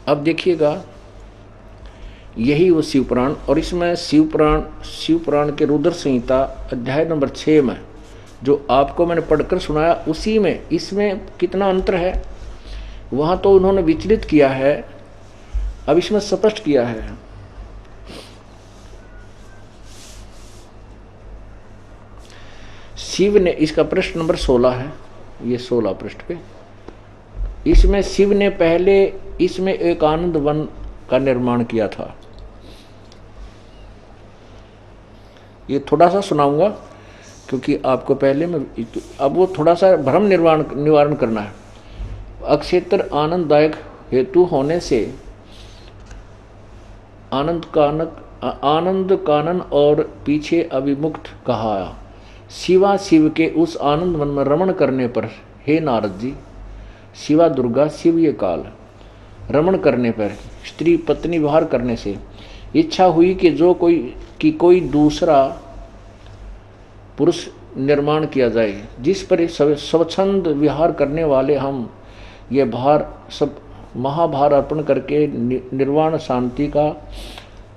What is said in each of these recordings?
अब देखिएगा, यही वो शिवपुराण, और इसमें शिवपुराण के रुद्र संहिता अध्याय नंबर 6 में जो आपको मैंने पढ़कर सुनाया, उसी में इसमें कितना अंतर है वहाँ तो उन्होंने विचलित किया है, अब इसमें स्पष्ट किया है। शिव ने, इसका पृष्ठ नंबर 16 है, ये 16 पृष्ठ पे, इसमें शिव ने पहले इसमें एक आनंद वन का निर्माण किया था। ये थोड़ा सा सुनाऊंगा क्योंकि आपको पहले में, अब वो थोड़ा सा भ्रम निवारण करना है। अक्षेत्र आनंददायक हेतु होने से आनंद कानन और पीछे अभिमुक्त कहा। शिवा शिव के उस आनंद वन में रमण करने पर, हे नारद जी, शिवा दुर्गा शिव ये काल रमण करने पर स्त्री पत्नी विहार करने से इच्छा हुई कि कोई दूसरा पुरुष निर्माण किया जाए, जिस पर स्वच्छंद विहार करने वाले हम ये भार सब महाभार अर्पण करके निर्वाण शांति का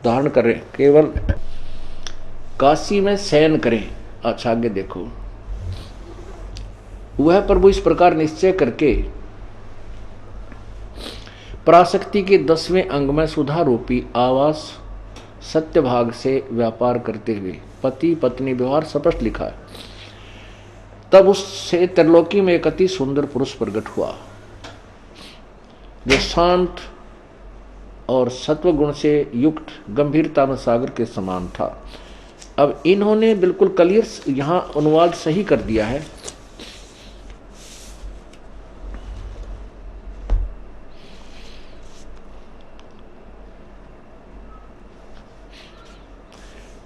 धारण करें, केवल काशी में शयन करें। अच्छा आगे देखो, वह प्रभु इस प्रकार निश्चय करके पराशक्ति के 10वें अंग में सुधा रूपी आवास सत्य भाग से व्यापार करते हुए पति पत्नी व्यवहार स्पष्ट लिखा है। तब उससे त्रिलोकी में एक अति सुंदर पुरुष प्रकट हुआ जो शांत और सत्व गुण से युक्त गंभीरता में सागर के समान था। अब इन्होंने बिल्कुल क्लियर यहां अनुवाद सही कर दिया है।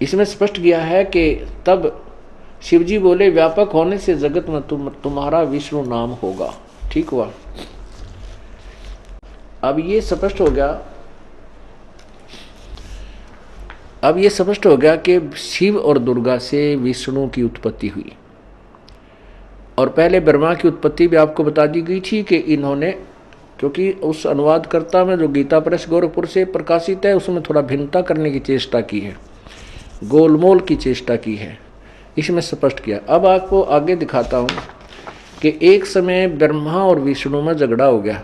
इसमें स्पष्ट किया है कि तब शिवजी बोले, व्यापक होने से जगत में तुम्हारा विष्णु नाम होगा। ठीक हुआ। अब ये स्पष्ट हो गया कि शिव और दुर्गा से विष्णु की उत्पत्ति हुई, और पहले ब्रह्मा की उत्पत्ति भी आपको बता दी गई थी कि इन्होंने, क्योंकि उस अनुवादकर्ता में जो गीता प्रेस गोरखपुर से प्रकाशित है उसमें थोड़ा भिन्नता करने की चेष्टा की है, गोलमोल की चेष्टा की है, इसमें स्पष्ट किया। अब आपको आगे दिखाता हूं कि एक समय ब्रह्मा और विष्णु में झगड़ा हो गया।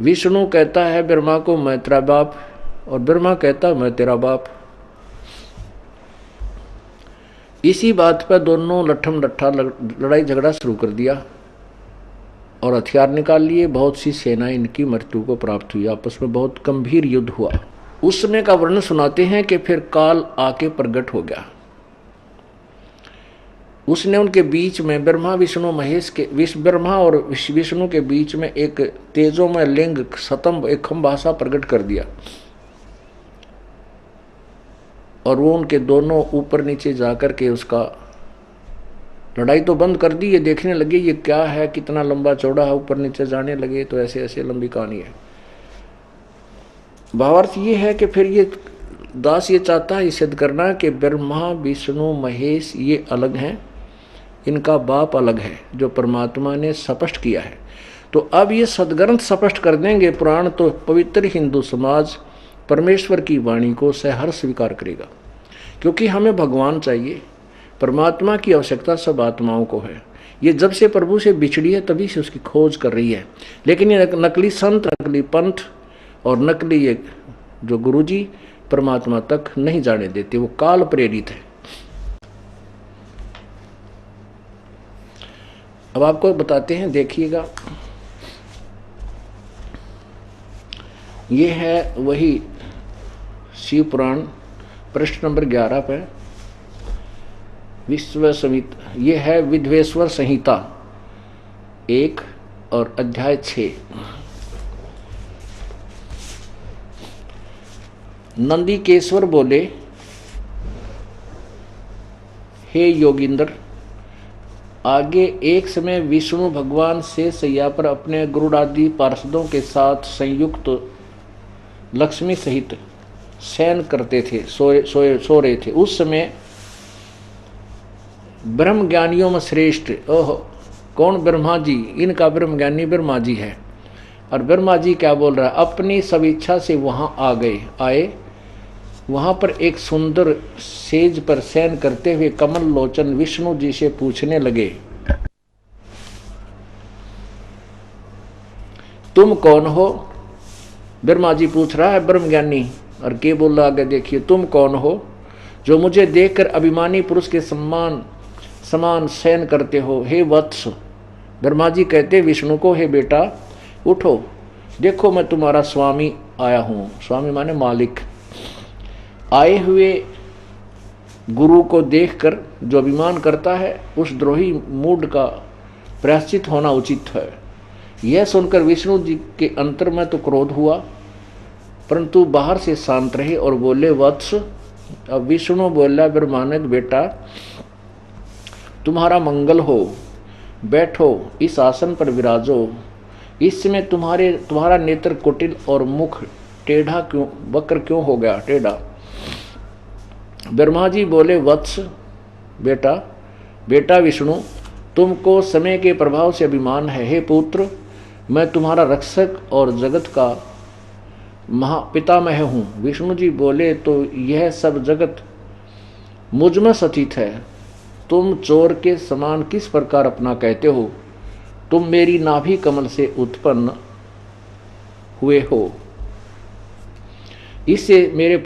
विष्णु कहता है ब्रह्मा को, मैं तेरा बाप, और ब्रह्मा कहता मैं तेरा बाप। इसी बात पर दोनों लट्ठम लट्ठा लड़ाई झगड़ा शुरू कर दिया और हथियार निकाल लिए। बहुत सी सेनाएं इनकी मृत्यु को प्राप्त हुई, आपस में बहुत गंभीर युद्ध हुआ। उस समय का वर्णन सुनाते हैं कि फिर काल आके प्रकट हो गया। उसने उनके बीच में ब्रह्मा और विष्णु के बीच में एक तेजोमय लिंग स्तंभ, एक खंभासा प्रकट कर दिया, और वो उनके दोनों ऊपर नीचे जाकर के उसका लड़ाई तो बंद कर दी। ये देखने लगे ये क्या है, कितना लंबा चौड़ा है, ऊपर नीचे जाने लगे। तो ऐसे ऐसे लंबी कहानी है। भावार्थ ये है कि फिर ये दास ये चाहता है सिद्ध करना कि ब्रह्मा विष्णु महेश ये अलग हैं, इनका बाप अलग है, जो परमात्मा ने स्पष्ट किया है। तो अब ये सदग्रंथ स्पष्ट कर देंगे पुराण, तो पवित्र हिंदू समाज परमेश्वर की वाणी को सहर्ष स्वीकार करेगा, क्योंकि हमें भगवान चाहिए। परमात्मा की आवश्यकता सब आत्माओं को है। ये जब से प्रभु से बिछड़ी है तभी से उसकी खोज कर रही है। लेकिन ये नकली संत, नकली पंथ और नकली ये जो गुरुजी परमात्मा तक नहीं जाने देते, वो काल प्रेरित है। अब आपको बताते हैं, देखिएगा, ये है वही शिव पुराण पृष्ठ नंबर 11 पे विश्व संहिता, ये है विद्वेश्वर संहिता 1 और अध्याय 6। नंदीकेश्वर बोले, हे योगिंद्र, आगे एक समय विष्णु भगवान से सैया पर अपने गरुड़ादि पार्षदों के साथ संयुक्त लक्ष्मी सहित शयन करते थे, सो रहे थे। उस समय ब्रह्म ज्ञानियों में श्रेष्ठ, ओह कौन, ब्रह्मा जी, इनका ब्रह्म ज्ञानी ब्रह्मा जी है, और ब्रह्मा जी क्या बोल रहा है, अपनी सब इच्छा से वहां आए। वहां पर एक सुंदर सेज पर शयन करते हुए कमल लोचन विष्णु जी से पूछने लगे, तुम कौन हो? ब्रह्मा जी पूछ रहा है ब्रह्मज्ञानी, और के बोल रहा आगे देखिए, तुम कौन हो जो मुझे देखकर अभिमानी पुरुष के समान शयन करते हो? हे वत्स, ब्रह्मा जी कहते विष्णु को, हे बेटा उठो, देखो मैं तुम्हारा स्वामी आया हूं। स्वामी माने मालिक। आए हुए गुरु को देखकर जो अभिमान करता है उस द्रोही मूड का प्रायश्चित होना उचित है। यह सुनकर विष्णु जी के अंतर में तो क्रोध हुआ, परंतु बाहर से शांत रहे और बोले, वत्स। अब विष्णु बोला, ब्रह्मानंद बेटा तुम्हारा मंगल हो, बैठो, इस आसन पर विराजो। इस समय तुम्हारा नेत्र कुटिल और मुख टेढ़ा क्यों, वक्र क्यों हो गया, टेढ़ा? ब्रह्मा जी बोले, वत्स बेटा विष्णु, तुमको समय के प्रभाव से अभिमान है। हे पुत्र, मैं तुम्हारा रक्षक और जगत का महापितामह हूँ। विष्णु जी बोले, तो यह सब जगत मुझ में स्थित है, तुम चोर के समान किस प्रकार अपना कहते हो? तुम मेरी नाभि कमल से उत्पन्न हुए हो, इससे मेरे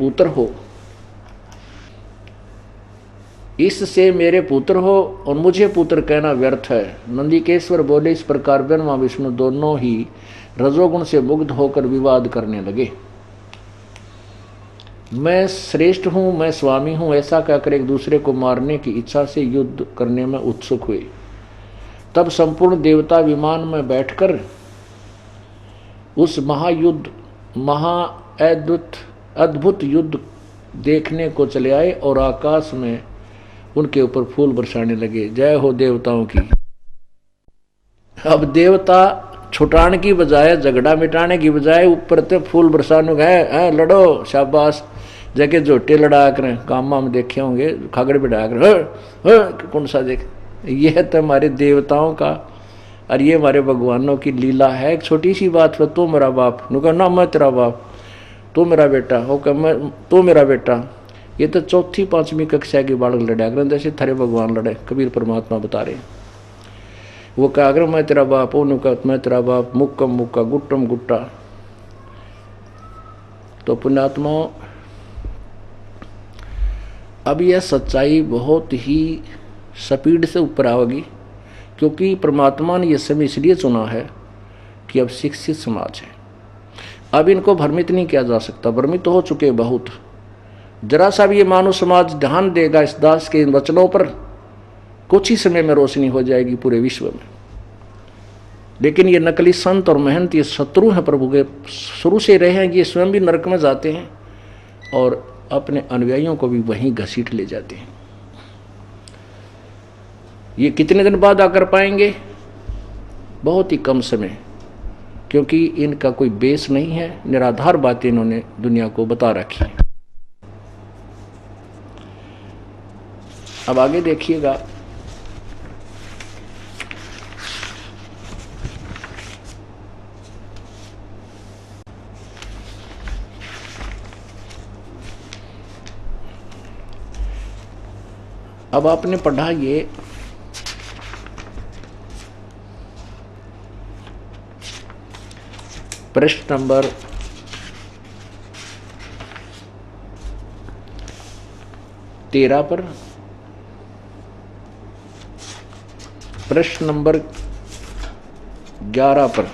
पुत्र हो और मुझे पुत्र कहना व्यर्थ है। नंदिकेश्वर बोले, इस प्रकार ब्रह्मा विष्णु दोनों ही रजोगुण से मुग्ध होकर विवाद करने लगे। मैं श्रेष्ठ हूं, मैं स्वामी हूं, ऐसा कहकर एक दूसरे को मारने की इच्छा से युद्ध करने में उत्सुक हुए। तब संपूर्ण देवता विमान में बैठकर उस अद्भुत युद्ध देखने को चले आए और आकाश में उनके ऊपर फूल बरसाने लगे। जय हो देवताओं की। अब देवता छुटाने की बजाय, झगड़ा मिटाने की बजाय ऊपर तो फूल बरसाने गए, लड़ो, शाबाश, जगह जोटे लड़ा कर, काम में देखे होंगे, खागड़ बिठा कर कौन सा देख। यह तो हमारे देवताओं का और ये हमारे भगवानों की लीला है। एक छोटी सी बात पर तो मेरा बाप नु ना, मैं तेरा बाप, तो मेरा बेटा हो, मैं तो मेरा बेटा। ये तो चौथी पांचवी कक्षा के बालक लड़ा कर, जैसे थारे भगवान लड़े, कबीर परमात्मा बता रहे। वो कहा अगर मैं तेरा बाप, वो नुका मैं तेरा बाप, मुक्कम मुक्का गुट्टम गुट्टा। तो पुण्यात्मा, अब यह सच्चाई बहुत ही स्पीड से ऊपर आओगी, क्योंकि परमात्मा ने यह समय इसलिए चुना है कि अब शिक्षित समाज है। अब इनको भ्रमित नहीं किया जा सकता, भ्रमित हो चुके बहुत। जरा सा भी ये मानव समाज ध्यान देगा इस दास के इन वचनों पर, कुछ ही समय में रोशनी हो जाएगी पूरे विश्व में। लेकिन ये नकली संत और महंत, ये शत्रु हैं प्रभु के, शुरू से रहे हैं। ये स्वयं भी नरक में जाते हैं और अपने अनुयायियों को भी वहीं घसीट ले जाते हैं। ये कितने दिन बाद आकर पाएंगे? बहुत ही कम समय, क्योंकि इनका कोई बेस नहीं है, निराधार बातें इन्होंने दुनिया को बता रखी है। अब आगे देखिएगा, अब आपने पढ़ा ये प्रश्न नंबर 13 पर, प्रश्न नंबर 11 पर।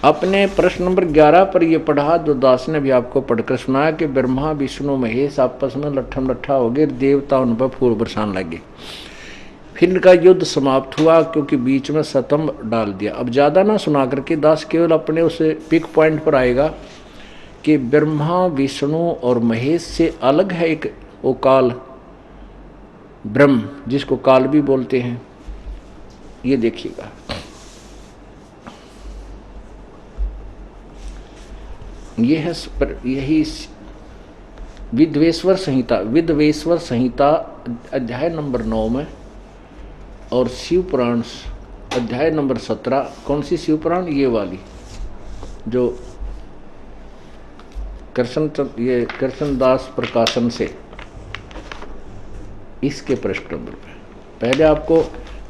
अपने प्रश्न नंबर 11 पर यह पढ़ा जो दास ने भी आपको पढ़कर सुनाया कि ब्रह्मा विष्णु महेश आपस में लट्ठम लट्ठा हो गए, देवता उन पर फूल बरसाने लगे। फिर इनका युद्ध समाप्त हुआ क्योंकि बीच में स्तंभ डाल दिया। अब ज़्यादा ना सुना करके दास केवल अपने उसे पिक पॉइंट पर आएगा कि ब्रह्मा विष्णु और महेश से अलग है एक वो काल ब्रह्म, जिसको काल भी बोलते हैं। ये देखिएगा, ये है यही विद्वेश्वर संहिता अध्याय नंबर 9 में और शिव पुराण अध्याय नंबर 17। कौन सी शिवपुराण? ये वाली जो कृष्णदास प्रकाशन से, इसके पृष्ठ नंबर पे। पहले आपको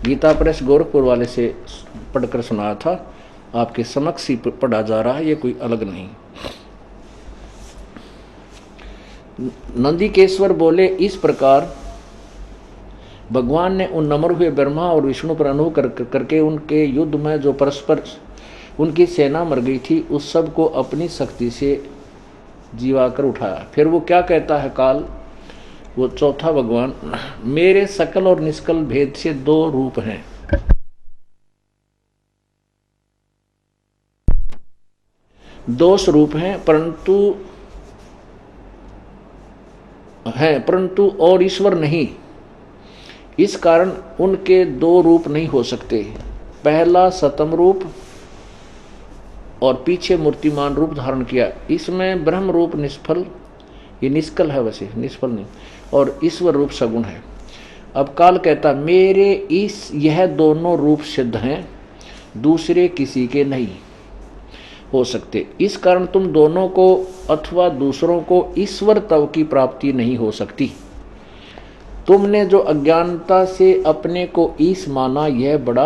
गीता प्रेस गोरखपुर वाले से पढ़कर सुनाया था, आपके समक्ष ही पढ़ा जा रहा है, ये कोई अलग नहीं। नंदीकेश्वर बोले, इस प्रकार भगवान ने उन नम्र हुए ब्रह्मा और विष्णु पर अनुभव करके उनके युद्ध में जो परस्पर उनकी सेना मर गई थी, उस सब को अपनी शक्ति से जीवाकर उठाया। फिर वो क्या कहता है काल, वो चौथा भगवान, मेरे सकल और निष्कल भेद से दो रूप हैं। दो स्वरूप हैं, परंतु और ईश्वर नहीं। इस कारण उनके दो रूप नहीं हो सकते। पहला सतम रूप और पीछे मूर्तिमान रूप धारण किया। इसमें ब्रह्म रूप निष्फल, ये निष्कल है, वैसे निष्फल नहीं, और ईश्वर रूप सगुण है। अब काल कहता, मेरे यह दोनों रूप सिद्ध हैं, दूसरे किसी के नहीं हो सकते। इस कारण तुम दोनों को अथवा दूसरों को ईश्वर तव की प्राप्ति नहीं हो सकती। तुमने जो अज्ञानता से अपने को ईश माना, यह बड़ा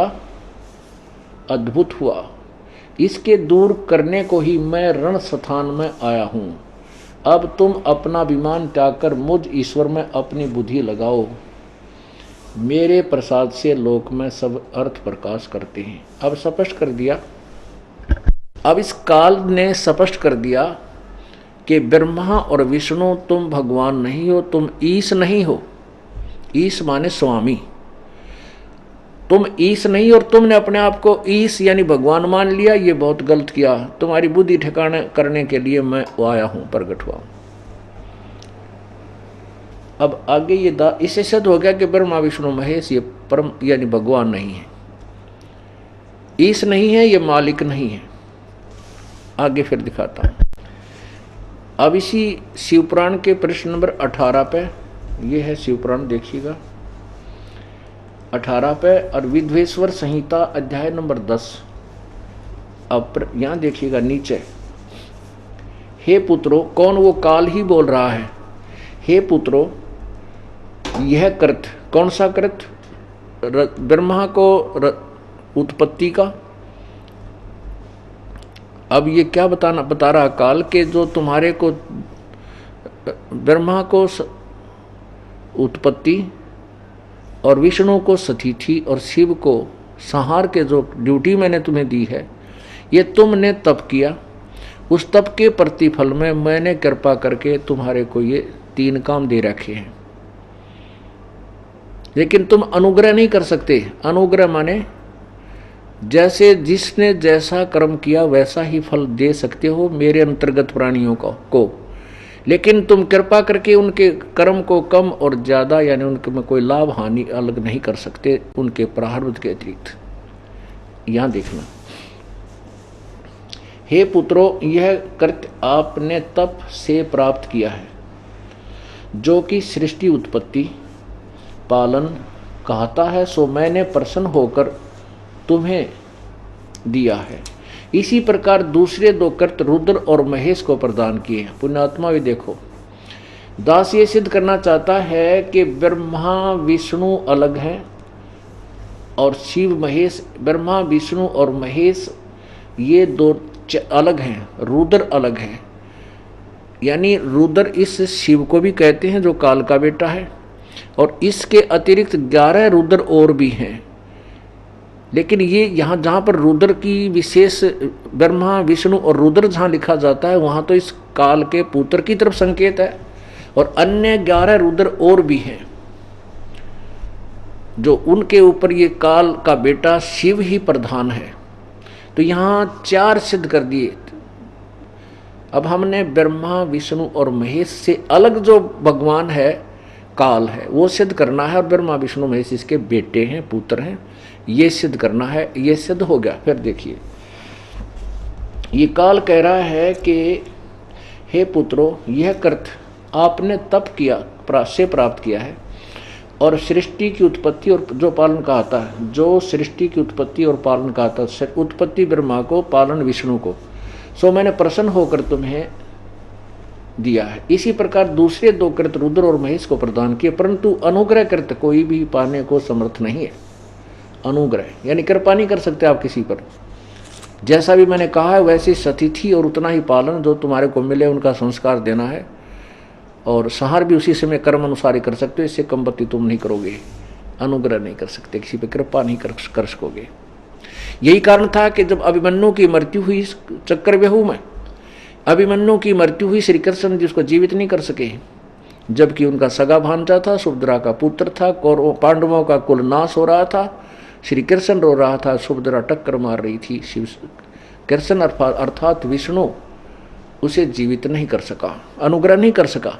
अद्भुत हुआ। इसके दूर करने को ही मैं रण स्थान में आया हूं। अब तुम अपना अभिमान त्याग कर मुझ ईश्वर में अपनी बुद्धि लगाओ। मेरे प्रसाद से लोक में सब अर्थ प्रकाश करते हैं। अब स्पष्ट कर दिया, अब इस काल ने स्पष्ट कर दिया कि ब्रह्मा और विष्णु तुम भगवान नहीं हो, तुम ईश नहीं हो। ईश माने स्वामी। तुम ईश नहीं और तुमने अपने आप को ईश यानी भगवान मान लिया, ये बहुत गलत किया। तुम्हारी बुद्धि ठिकाने करने के लिए मैं आया हूं, प्रकट हुआ। अब आगे ये इससे सिद्ध हो गया कि ब्रह्मा विष्णु महेश ये परम यानी भगवान नहीं है, ईश नहीं है, ये मालिक नहीं है। आगे फिर दिखाता हूं। अब इसी शिवपुराण के प्रश्न नंबर 18 पे, ये है शिवपुराण, देखिएगा 18 पे, और विद्वेश्वर संहिता अध्याय नंबर 10। अब यहां देखिएगा नीचे, हे पुत्रो, कौन? वो काल ही बोल रहा है। हे पुत्रो, यह कृत, कौन सा कृत? ब्रह्मा को उत्पत्ति का। अब ये क्या बता रहा काल के, जो तुम्हारे को ब्रह्मा को उत्पत्ति और विष्णु को सतीथि और शिव को संहार के जो ड्यूटी मैंने तुम्हें दी है, ये तुमने तप किया। उस तप के प्रतिफल में मैंने कृपा करके तुम्हारे को ये 3 काम दे रखे हैं, लेकिन तुम अनुग्रह नहीं कर सकते। अनुग्रह माने जैसे जिसने जैसा कर्म किया वैसा ही फल दे सकते हो मेरे अंतर्गत प्राणियों को, लेकिन तुम कृपा करके उनके कर्म को कम और ज्यादा यानी उनके में कोई लाभ हानि अलग नहीं कर सकते उनके प्रारब्ध के अतिरिक्त। यहां देखना, हे पुत्रो, यह कृत्य आपने तप से प्राप्त किया है, जो कि सृष्टि उत्पत्ति पालन कहता है, सो मैंने प्रसन्न होकर तुम्हें दिया है। इसी प्रकार दूसरे 2 कृत्य रुद्र और महेश को प्रदान किए हैं। पुण्यात्मा भी देखो, दास ये सिद्ध करना चाहता है कि ब्रह्मा विष्णु अलग हैं और शिव महेश, ब्रह्मा विष्णु और महेश ये 2 अलग हैं, रुद्र अलग है। यानी रुद्र इस शिव को भी कहते हैं जो काल का बेटा है, और इसके अतिरिक्त 11 रुद्र और भी हैं। लेकिन ये यहाँ जहाँ पर रुद्र की विशेष, ब्रह्मा विष्णु और रुद्र जहाँ लिखा जाता है, वहाँ तो इस काल के पुत्र की तरफ संकेत है, और अन्य 11 रुद्र और भी हैं जो उनके ऊपर ये काल का बेटा शिव ही प्रधान है। तो यहाँ 4 सिद्ध कर दिए। अब हमने ब्रह्मा विष्णु और महेश से अलग जो भगवान है काल है वो सिद्ध करना है, और ब्रह्मा विष्णु महेश इसके बेटे हैं, पुत्र हैं, ये सिद्ध करना है। ये सिद्ध हो गया। फिर देखिए, ये काल कह रहा है कि हे पुत्रो, यह कृत्य आपने तप किया से प्राप्त किया है, और सृष्टि की उत्पत्ति और जो पालन कहता है, जो सृष्टि की उत्पत्ति और पालन कहता है, उत्पत्ति ब्रह्मा को, पालन विष्णु को, सो मैंने प्रसन्न होकर तुम्हें दिया है। इसी प्रकार दूसरे दो कृत रुद्र और महेश को प्रदान किए, परंतु अनुग्रह कृत कोई भी पाने को समर्थ नहीं है। अनुग्रह यानी कृपा नहीं कर सकते आप किसी पर। जैसा भी मैंने कहा है वैसी सतिथि और उतना ही पालन जो तुम्हारे को मिले उनका संस्कार देना है, और संहार भी उसी समय कर्म अनुसार ही कर सकते हो, इससे कमबत्ती तुम नहीं करोगे, अनुग्रह नहीं कर सकते, किसी पे कृपा नहीं कर सकोगे। यही कारण था कि जब अभिमन्यु की मृत्यु हुई चक्रव्यूह में, अभिमन्यु की मृत्यु हुई, श्री कृष्ण जी उसको जीवित नहीं कर सके, जबकि उनका सगा भांजा था, सुभद्रा का पुत्र था, कौरवों पांडवों का कुल नाश हो रहा था, श्री कृष्ण रो रहा था, सुभद्रा टक्कर मार रही थी, शिव कृष्ण अर्थात विष्णु उसे जीवित नहीं कर सका, अनुग्रह नहीं कर सका।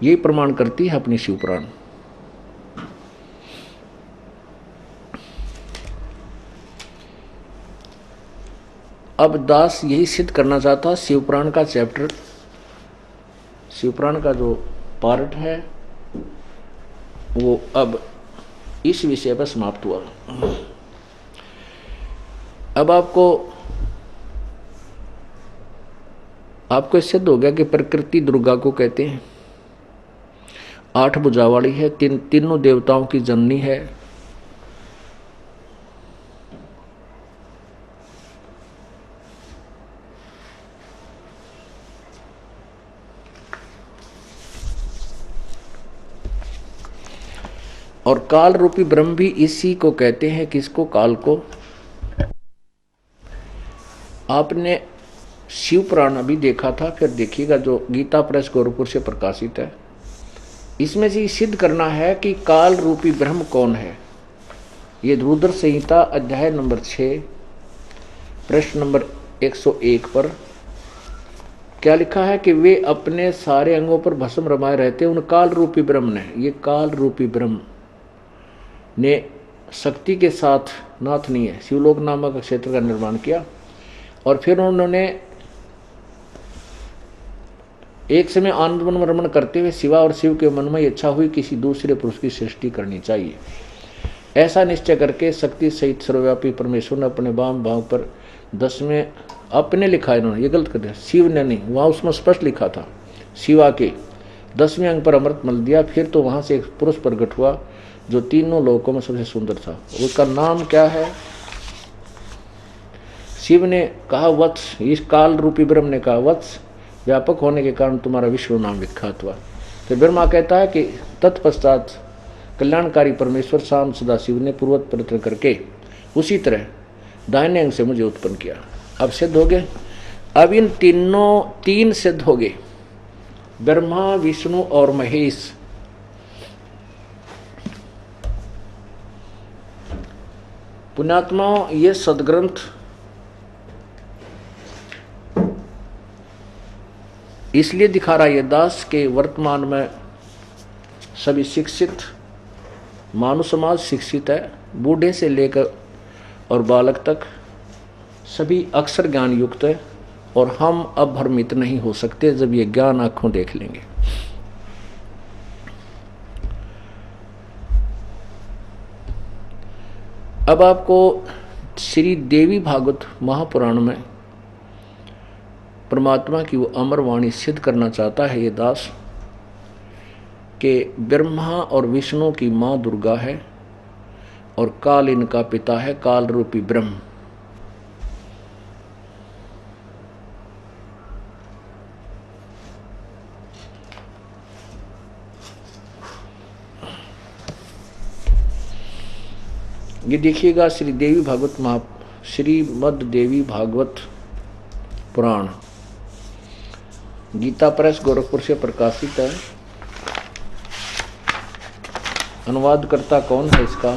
यही प्रमाण करती है अपनी शिवपुराण। अब दास यही सिद्ध करना चाहता, शिवपुराण का चैप्टर, शिवपुराण का जो पार्ट है वो अब इस विषय पर समाप्त हुआ। अब आपको सिद्ध हो गया कि प्रकृति दुर्गा को कहते हैं, 8 भुजा वाली है, तीनों देवताओं की जननी है। और काल रूपी ब्रह्म भी इसी को कहते हैं, किसको? काल को। आपने शिव पुराण अभी देखा था, फिर देखिएगा जो गीता प्रेस गोरखपुर से प्रकाशित है, इसमें से सिद्ध करना है कि काल रूपी ब्रह्म कौन है। ये रुद्र संहिता अध्याय नंबर 6 प्रश्न नंबर 101 पर क्या लिखा है कि वे अपने सारे अंगों पर भस्म रमाए रहते उन काल रूपी ब्रह्म ने, ये काल रूपी ब्रह्म ने शक्ति के साथ, नाथ नहीं है, शिवलोक नामक क्षेत्र का निर्माण किया, और फिर उन्होंने एक समय आनंद मन में रमण करते हुए शिवा और शिव के मन में इच्छा हुई किसी दूसरे पुरुष की सृष्टि करनी चाहिए। ऐसा निश्चय करके शक्ति सहित सर्वव्यापी परमेश्वर ने अपने वाम भाव पर 10वें अपने लिखा है, इन्होंने ये गलत कर दिया, शिव ने नहीं, वहाँ उसमें स्पष्ट लिखा था शिवा के 10वें अंग पर अमृत मल दिया। फिर तो वहाँ से एक पुरुष प्रकट हुआ जो तीनों लोकों में सबसे सुंदर था। उसका नाम क्या है? शिव ने कहा वत्स, इस काल रूपी ब्रह्म ने कहा वत्स, व्यापक होने के कारण तुम्हारा विष्णु नाम विख्यात हुआ। तो ब्रह्मा कहता है कि तत्पश्चात कल्याणकारी परमेश्वर शाम सदाशिव ने पूर्वत प्रयत्न करके उसी तरह दाहिने अंग से मुझे उत्पन्न किया। अब सिद्ध हो गए, अब इन तीन सिद्ध हो गए, ब्रह्मा विष्णु और महेश। पुण्यात्मा, ये सदग्रंथ इसलिए दिखा रहा है दास के वर्तमान में सभी शिक्षित, मानव समाज शिक्षित है, बूढ़े से लेकर और बालक तक सभी अक्षर ज्ञान युक्त है, और हम अब भ्रमित नहीं हो सकते जब ये ज्ञान आंखों देख लेंगे। अब आपको श्री देवी भागवत महापुराण में परमात्मा की वो अमर वाणी सिद्ध करना चाहता है ये दास कि ब्रह्मा और विष्णु की माँ दुर्गा है और काल इनका पिता है, काल रूपी ब्रह्म। ये देखिएगा श्रीमद् देवी भागवत पुराण गीता प्रेस गोरखपुर से प्रकाशित है। अनुवादकर्ता कौन है इसका?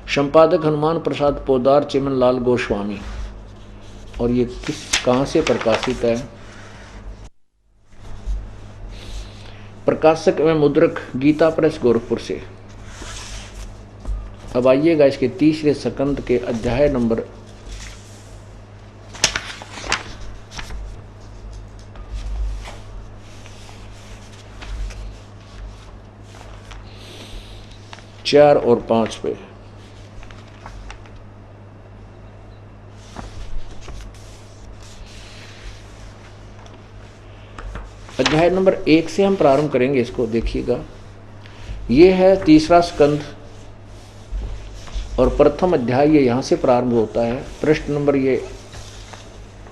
संपादक हनुमान प्रसाद पोदार, चिमन लाल गोस्वामी। और ये कहाँ से प्रकाशित है? प्रकाशक एवं मुद्रक गीता प्रेस गोरखपुर से। अब आइएगा इसके तीसरे स्कंद के अध्याय नंबर 8 4 और 5 पे। अध्याय नंबर 1 से हम प्रारंभ करेंगे। इसको देखिएगा, ये है तीसरा स्कंद और प्रथम अध्याय ये यहाँ से प्रारंभ होता है। पृष्ठ नंबर ये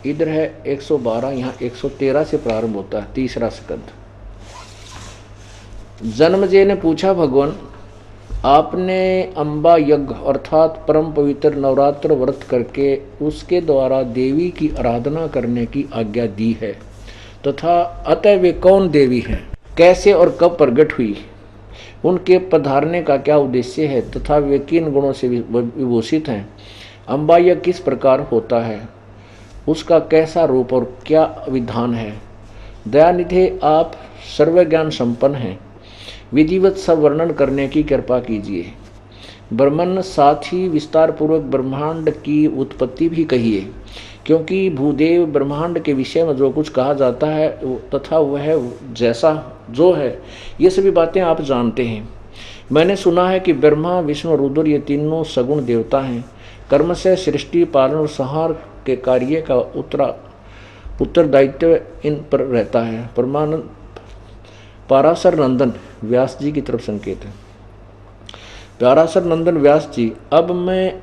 इधर है 112, यहाँ 113 से प्रारंभ होता है तीसरा स्कंद। जन्मजय ने पूछा, भगवान आपने अम्बा यज्ञ अर्थात परम पवित्र नवरात्र व्रत करके उसके द्वारा देवी की आराधना करने की आज्ञा दी है, तथा अतः वे कौन देवी हैं, कैसे और कब प्रकट हुई, उनके पधारने का क्या उद्देश्य है, तथा वे किन गुणों से विभूषित हैं, अम्बा यज्ञ किस प्रकार होता है, उसका कैसा रूप और क्या विधान है। दयानिधे आप सर्वज्ञान संपन्न हैं, विधिवत सब वर्णन करने की कृपा कीजिए। ब्रह्मन साथ ही विस्तार पूर्वक ब्रह्मांड की उत्पत्ति भी कहिए, क्योंकि भूदेव ब्रह्मांड के विषय में जो कुछ कहा जाता है तथा वह जैसा जो है ये सभी बातें आप जानते हैं। मैंने सुना है कि ब्रह्मा विष्णु रुद्र ये तीनों सगुण देवता हैं। कर्म से सृष्टि पालन और संहार के कार्य का उत्तरदायित्व इन पर रहता है। परमानंद पाराशर नंदन व्यास जी की तरफ संकेत है। पाराशर नंदन व्यास जी, अब मैं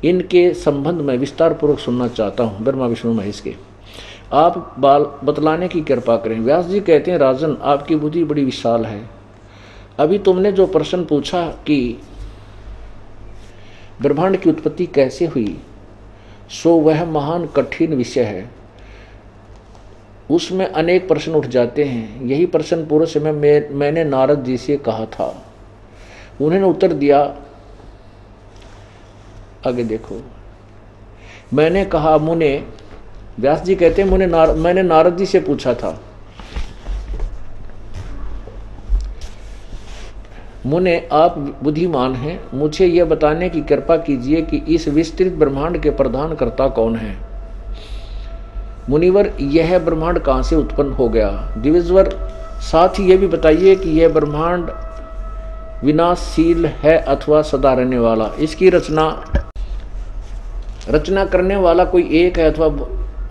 इनके संबंध में विस्तार पूर्वक सुनना चाहता हूँ, ब्रह्मा विष्णु महेश के। आप बतलाने की कृपा करें। व्यास जी कहते हैं, राजन आपकी बुद्धि बड़ी विशाल है। अभी तुमने जो प्रश्न पूछा कि ब्रह्मांड की उत्पत्ति कैसे हुई, सो वह महान कठिन विषय है। उसमें अनेक प्रश्न उठ जाते हैं। यही प्रश्न पूर्व समय मैंने नारद जी से कहा था। उन्होंने उत्तर दिया, आगे देखो। मैंने कहा, मुने, व्यास जी कहते हैं मैंने नारद जी से पूछा था, मुने आप बुद्धिमान हैं, मुझे यह बताने की कृपा कीजिए कि इस विस्तृत ब्रह्मांड के प्रधान कर्ता कौन है। मुनिवर, यह ब्रह्मांड कहाँ से उत्पन्न हो गया। दिविजवर, साथ ही यह भी बताइए कि यह ब्रह्मांड विनाशशील है अथवा सदा रहने वाला। इसकी रचना करने वाला कोई एक है अथवा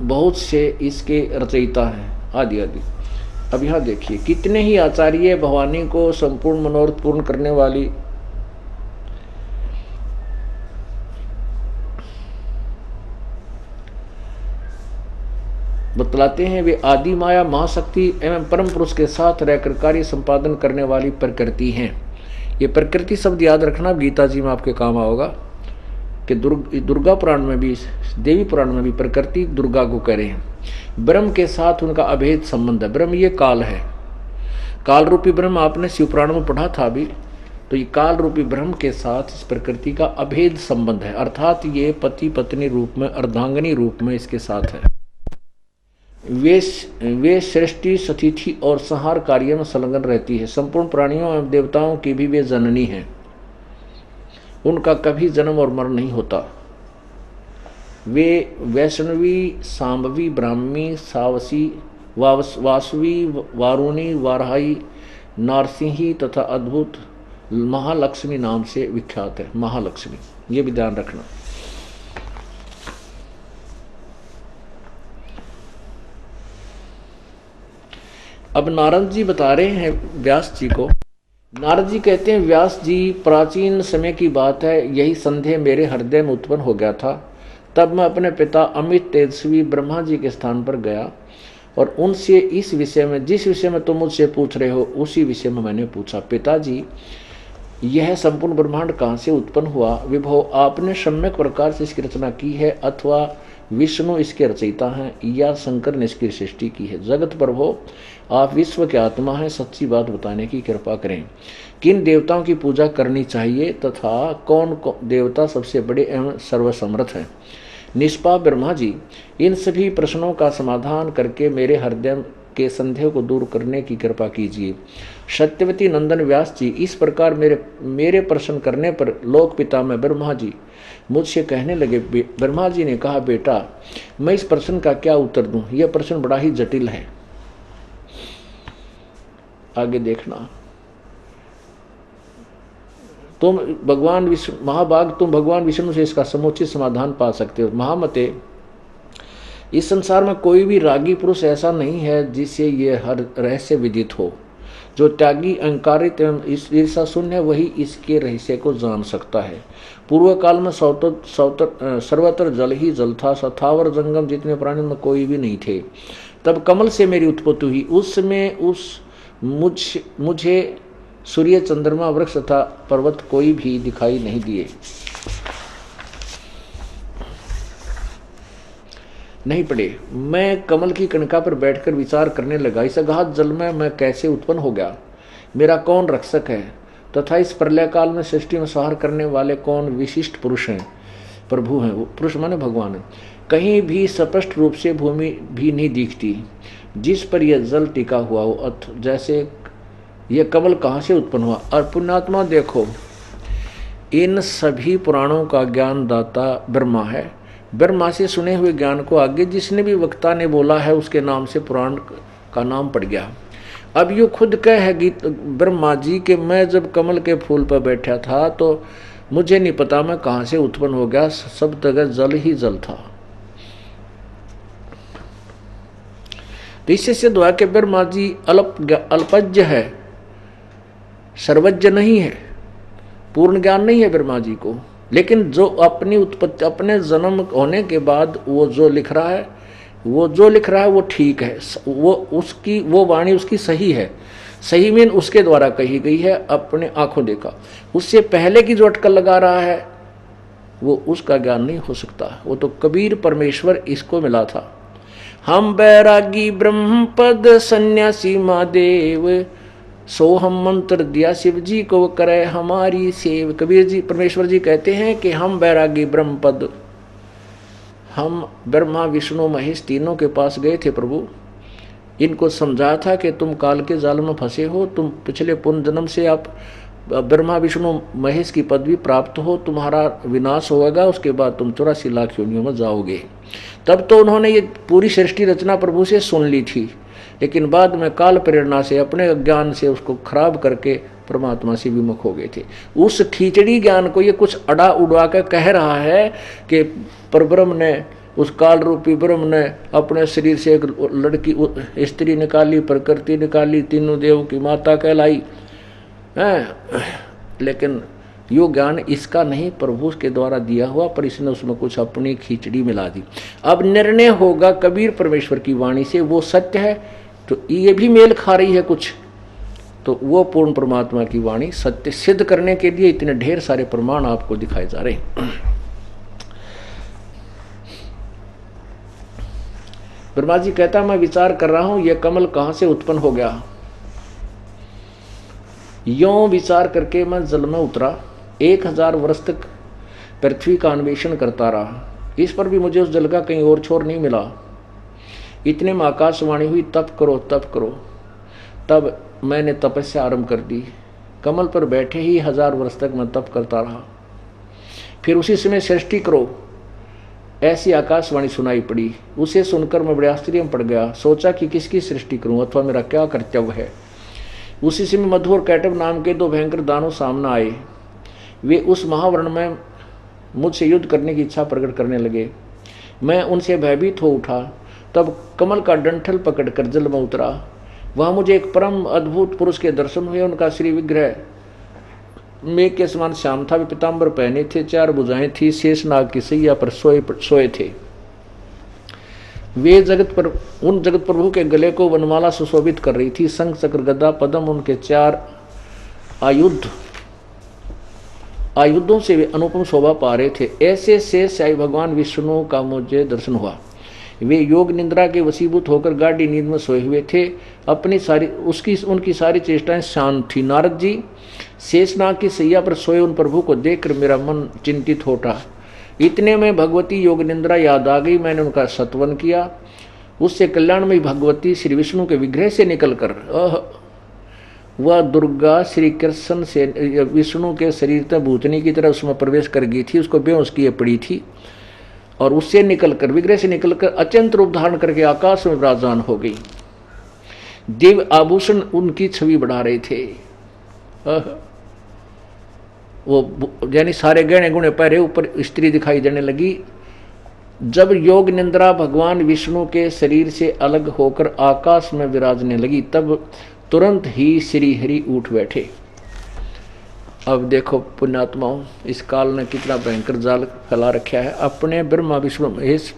बहुत से इसके रचयिता हैं, आदि आदि। अब यहाँ देखिए, कितने ही आचार्य भवानी को संपूर्ण मनोरथ पूर्ण करने वाली बतलाते हैं। वे आदि माया महाशक्ति एवं परम पुरुष के साथ रहकर कार्य संपादन करने वाली प्रकृति हैं। ये प्रकृति शब्द याद रखना, गीता जी में आपके काम आओगा कि दुर्गा पुराण में भी, देवी पुराण में भी प्रकृति दुर्गा को कह रहे हैं। ब्रह्म के साथ उनका अभेद संबंध है। ब्रह्म ये काल है, काल रूपी ब्रह्म आपने शिव पुराण में पढ़ा था अभी। तो ये काल रूपी ब्रह्म के साथ इस प्रकृति का अभेद संबंध है, अर्थात ये पति पत्नी रूप में, अर्धांगिनी रूप में इसके साथ है। वे सृष्टि, स्थिति और संहार कार्य में संलग्न रहती है। संपूर्ण प्राणियों एवं देवताओं की भी वे जननी है। उनका कभी जन्म और मरण नहीं होता। वे वैष्णवी, सांबवी, ब्राह्मी, सावसी, वासवी, वारुणी, वाराही, नारसिंही तथा अद्भुत महालक्ष्मी नाम से विख्यात है। महालक्ष्मी, ये भी ध्यान रखना। अब नारद जी बता रहे हैं व्यास जी को। नारद जी कहते हैं, व्यास जी, प्राचीन समय की बात है, यही संदेह मेरे हृदय में उत्पन्न हो गया था। तब मैं अपने पिता अमित तेजस्वी ब्रह्मा जी के स्थान पर गया और उनसे इस विषय में, जिस विषय में तुम मुझसे पूछ रहे हो उसी विषय में मैंने पूछा। पिताजी, यह संपूर्ण ब्रह्मांड कहाँ से उत्पन्न हुआ। विभो, आपने सम्यक प्रकार से इसकी रचना की है अथवा विष्णु इसके रचयिता हैं या शंकर ने इसकी सृष्टि की है। जगत प्रभो, आप विश्व के आत्मा हैं, सच्ची बात बताने की कृपा करें। किन देवताओं की पूजा करनी चाहिए तथा कौन देवता सबसे बड़े एवं सर्वसमर्थ हैं। निष्पा ब्रह्मा जी, इन सभी प्रश्नों का समाधान करके मेरे हृदय के संदेह को दूर करने की कृपा कीजिए। सत्यवती नंदन व्यास जी, इस प्रकार मेरे प्रश्न करने पर लोक पिता में ब्रह्मा जी मुझसे कहने लगे। ब्रह्मा जी ने कहा, बेटा, मैं इस प्रश्न का क्या उत्तर दूं, यह प्रश्न बड़ा ही जटिल है। आगे देखना। तुम भगवान विष्णु महाभाग, तुम भगवान विष्णु से इसका समुचित समाधान पा सकते हो। महामते, इस संसार में कोई भी रागी पुरुष ऐसा नहीं है जिसे ये हर रहस्य विदित हो। जो त्यागी, अहंकारित एवं ईर्षा शून्य है, वही इसके रहस्य को जान सकता है। पूर्व काल में सर्वत्र जल ही जल था, सथावर जंगम जितने प्राणी में कोई भी नहीं थे। तब कमल से मेरी उत्पत्ति हुई, उसमें मुझे सूर्य, चंद्रमा, वृक्ष तथा पर्वत कोई भी दिखाई नहीं दिए, नहीं पड़े। मैं कमल की कणिका पर बैठकर विचार करने लगा, इस अगाध जल में मैं कैसे उत्पन्न हो गया, मेरा कौन रक्षक है, तथा इस प्रलय काल में सृष्टि में संहार करने वाले कौन विशिष्ट पुरुष हैं, प्रभु हैं। पुरुष माने भगवान है। कहीं भी स्पष्ट रूप से भूमि भी नहीं दिखती जिस पर यह जल टिका हुआ हो, अथ जैसे यह कमल कहाँ से उत्पन्न हुआ। और पुण्यात्मा देखो, इन सभी पुराणों का ज्ञान दाता ब्रह्मा है। ब्रह्मा से सुने हुए ज्ञान को आगे जिसने भी वक्ता ने बोला है, उसके नाम से पुराण का नाम पड़ गया। अब यो खुद कह है गीत ब्रह्मा जी के, मैं जब कमल के फूल पर बैठा था तो मुझे नहीं पता मैं कहाँ से उत्पन्न हो गया, सब जगह जल ही जल था। तो इससे सिद्ध हुआ कि ब्रह्मा जी अल्पज्ञ है, सर्वज्ञ नहीं है, पूर्ण ज्ञान नहीं है ब्रह्मा जी को। लेकिन जो अपनी उत्पत्ति, अपने जन्म होने के बाद वो जो लिख रहा है, वो ठीक है, वो वाणी उसकी सही है। सही में उसके द्वारा कही गई है, अपने आंखों देखा। उससे पहले की जो अटकल लगा रहा है वो उसका ज्ञान नहीं हो सकता। वो तो कबीर परमेश्वर इसको मिला था। हम बैरागी ब्रह्म पद सन्यासी महादेव, सो हम मंत्र दिया शिव जी को करे हमारी सेव। कबीर जी, परमेश्वर जी कहते हैं कि हम बैरागी ब्रह्म पद, हम ब्रह्मा विष्णु महेश तीनों के पास गए थे प्रभु, इनको समझाया था कि तुम काल के जाल में फंसे हो, तुम पिछले पुण्य जन्म से आप ब्रह्मा विष्णु महेश की पदवी प्राप्त हो, तुम्हारा विनाश होगा, उसके बाद तुम 84 लाख योनियों में जाओगे। तब तो उन्होंने ये पूरी सृष्टि रचना प्रभु से सुन ली थी, लेकिन बाद में काल प्रेरणा से अपने ज्ञान से उसको खराब करके परमात्मा से विमुख हो गए थे। उस खिचड़ी ज्ञान को ये कुछ अड़ा उड़ा कर कह रहा है कि परब्रह्म ने, उस काल रूपी ब्रह्म ने अपने शरीर से एक लड़की स्त्री निकाली, प्रकृति निकाली, तीनों देव की माता कहलाई है। लेकिन यो ज्ञान इसका नहीं, प्रभु के द्वारा दिया हुआ, पर इसने उसमें कुछ अपनी खिचड़ी मिला दी। अब निर्णय होगा कबीर परमेश्वर की वाणी से, वो सत्य है तो ये भी मेल खा रही है कुछ, तो वो पूर्ण परमात्मा की वाणी सत्य सिद्ध करने के लिए इतने ढेर सारे प्रमाण आपको दिखाए जा रहे हैं। ब्रह्मा जी कहता, मैं विचार कर रहा हूं यह कमल कहां से उत्पन्न हो गया। यों विचार करके मैं जल में उतरा, 1000 वर्ष तक पृथ्वी का अन्वेषण करता रहा, इस पर भी मुझे उस जल का कहीं और छोर नहीं मिला। इतने में आकाशवाणी हुई, तप करो तप करो। तब मैंने तपस्या आरंभ कर दी। कमल पर बैठे ही 1000 वर्ष तक मैं तप करता रहा। फिर उसी समय सृष्टि करो, ऐसी आकाशवाणी सुनाई पड़ी। उसे सुनकर मैं बड़े आश्चर्य में पड़ गया, सोचा कि किसकी सृष्टि करूं अथवा मेरा क्या कर्तव्य है। उसी समय मधु और कैटव नाम के 2 भयंकर दानव सामने आए। वे उस महावर्ण में मुझसे युद्ध करने की इच्छा प्रकट करने लगे। मैं उनसे भयभीत हो उठा। तब कमल का डंठल पकड़कर जल में उतरा। वहाँ मुझे एक परम अद्भुत पुरुष के दर्शन हुए। उनका श्री विग्रह मेघ के समान श्याम था। वे पीताम्बर पहने थे, 4 भुजाएं थी, शेषनाग की सैया पर सोए थे। वे उन जगत प्रभु के गले को वनमाला सुशोभित कर रही थी। शंख चक्र गदा पद्म उनके 4 आयुधों से वे अनुपम शोभा पा रहे थे। ऐसे से साई भगवान विष्णु का मुझे दर्शन हुआ। वे योग निद्रा के वशीभूत होकर गाढ़ी नींद में सोए हुए थे। उनकी सारी चेष्टाएं शांत थी। नारद जी शेषनाग की सैया पर सोए उन प्रभु को देखकर मेरा मन चिंतित हो उठा। इतने में भगवती योग निद्रा याद आ गई। मैंने उनका सत्वन किया। उससे कल्याणमयी भगवती श्री विष्णु के विग्रह से निकलकर वह दुर्गा श्री कृष्ण से विष्णु के शरीर में भूतनी की तरह उसमें प्रवेश कर गई थी। उसको बेहोश किए पड़ी थी और उससे निकलकर, विग्रह से निकलकर अत्यंत रूप धारण करके आकाश में विराजमान हो गई। दिव्य आभूषण उनकी छवि बढ़ा रहे थे। वो यानी सारे गहने गुणे पहरे, ऊपर स्त्री दिखाई देने लगी। जब योग निंद्रा भगवान विष्णु के शरीर से अलग होकर आकाश में विराजने लगी, तब तुरंत ही श्री हरि उठ बैठे। अब देखो पुण्यात्माओं, इस काल ने कितना भयंकर जाल फैला रखा है। अपने ब्रह्मा विष्णु महेश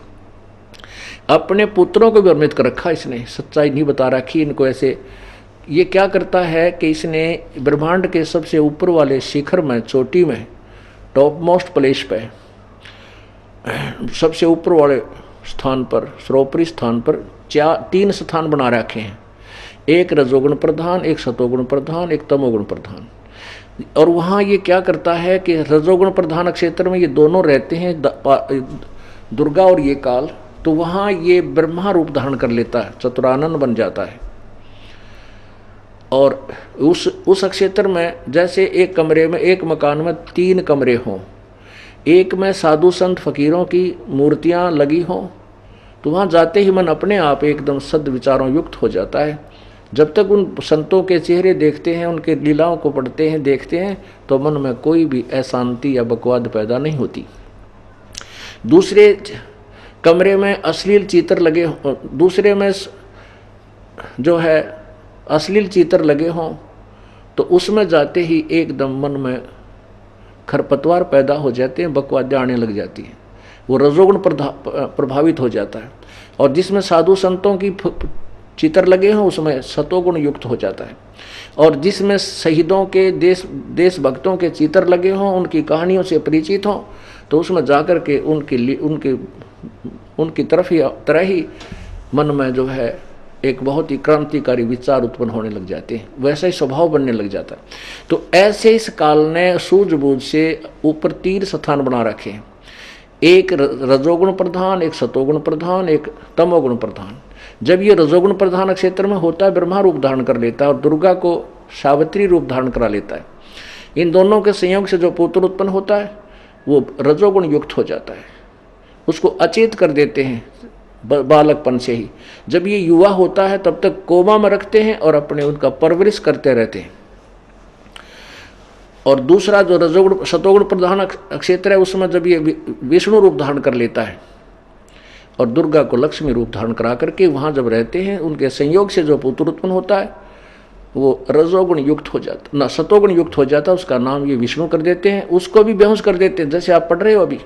अपने पुत्रों को भी भ्रमित कर रखा इसने, सच्चाई नहीं बता रखी इनको। ऐसे ये क्या करता है कि इसने ब्रह्मांड के सबसे ऊपर वाले शिखर में, चोटी में, टॉप मोस्ट प्लेस पे, सबसे ऊपर वाले स्थान पर, सर्वोपरि स्थान पर 3 स्थान बना रखे हैं। एक रजोगुण प्रधान, एक सतोगुण प्रधान, एक तमोगुण प्रधान। और वहाँ ये क्या करता है कि रजोगुण प्रधान क्षेत्र में ये दोनों रहते हैं, दुर्गा और ये काल, तो वहाँ ये ब्रह्मा रूप धारण कर लेता है, चतुरानन बन जाता है। और उस क्षेत्र में जैसे एक कमरे में, एक मकान में 3 कमरे हों, एक में साधु संत फकीरों की मूर्तियाँ लगी हों, तो वहाँ जाते ही मन अपने आप एकदम सद विचारों युक्त हो जाता है। जब तक उन संतों के चेहरे देखते हैं, उनके लीलाओं को पढ़ते हैं, देखते हैं, तो मन में कोई भी अशांति या बकवाद पैदा नहीं होती। दूसरे कमरे में अश्लील चित्र लगे, दूसरे में जो है अश्लील चित्र लगे हों, तो उसमें जाते ही एकदम मन में खरपतवार पैदा हो जाते हैं, बकवाद आने लग जाती है, वो रजोगुण प्रभावित हो जाता है। और जिसमें साधु संतों की चित्र लगे हों, उसमें सतोगुण युक्त हो जाता है। और जिसमें शहीदों के, देशभक्तों के चित्र लगे हों, उनकी कहानियों से परिचित हों, तो उसमें जाकर के उनकी तरह ही मन में जो है एक बहुत ही क्रांतिकारी विचार उत्पन्न होने लग जाते हैं, वैसा ही स्वभाव बनने लग जाता है। तो ऐसे इस काल ने सूझबूझ से ऊपर 3 स्थान बना रखे हैं, एक रजोगुण प्रधान, एक सतोगुण प्रधान, एक तमोगुण प्रधान। जब ये रजोगुण प्रधान क्षेत्र में होता है, ब्रह्मा रूप धारण कर लेता है और दुर्गा को सावित्री रूप धारण करा लेता है। इन दोनों के संयोग से जो पुत्र उत्पन्न होता है वो रजोगुण युक्त हो जाता है, उसको अचेत कर देते हैं बालकपन से ही। जब ये युवा होता है तब तक कोमा में रखते हैं और अपने उनका परवरिश करते रहते हैं। और दूसरा जो रजोगुण सतोगुण प्रधान क्षेत्र है, उसमें जब ये विष्णु रूप धारण कर लेता है और दुर्गा को लक्ष्मी रूप धारण करा करके वहाँ जब रहते हैं, उनके संयोग से जो पुत्र उत्पन्न होता है वो रजोगुण युक्त हो जाता, ना सतोगुण युक्त हो जाता, उसका नाम ये विष्णु कर देते हैं। उसको भी बेहोश कर देते हैं, जैसे आप पढ़ रहे हो अभी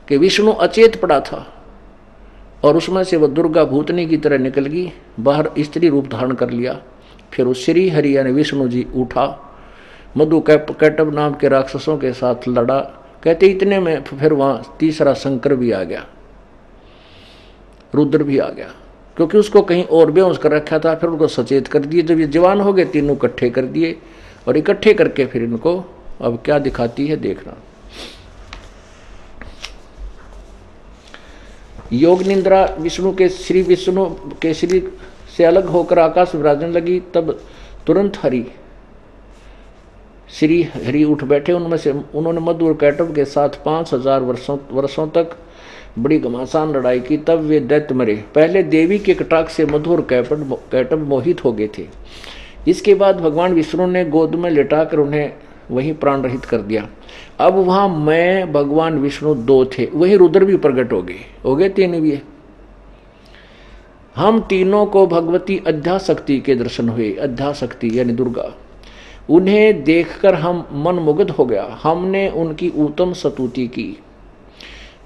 कि विष्णु अचेत पड़ा था और उसमें से वो दुर्गा भूतनी की तरह निकल गई, बाहर स्त्री रूप धारण कर लिया। फिर उस श्री हरि यानी विष्णु जी उठा, मधु कैटव नाम के राक्षसों के साथ लड़ा। कहते इतने में फिर वहाँ तीसरा शंकर भी आ गया, रुद्र भी आ गया, क्योंकि उसको कहीं और बेहोश कर रखा था। फिर उनको सचेत कर दिए। जब ये जवान हो गए, तीनों इकट्ठे कर दिए और इकट्ठे करके फिर इनको अब क्या दिखाती है देखना। योग निंद्रा विष्णु के श्री से अलग होकर आकाश विराजने लगी, तब तुरंत श्री हरि उठ बैठे। उनमें से उन्होंने मधु और कैटव के साथ 5000 वर्षों तक बड़ी घमासान लड़ाई की। तब वे दैत्य मरे। पहले देवी के कटाक्ष से मधु और कैटव मोहित हो गए थे। इसके बाद भगवान विष्णु ने गोद में लिटाकर उन्हें वहीं प्राण रहित कर दिया। अब वहाँ मैं भगवान विष्णु 2 थे, वही रुद्र भी प्रकट हो गए 3 भी। हम तीनों को भगवती अध्याशक्ति के दर्शन हुए। अध्याशक्ति यानी दुर्गा, उन्हें देखकर हम मनमुग्ध हो गया। हमने उनकी उत्तम स्तुति की।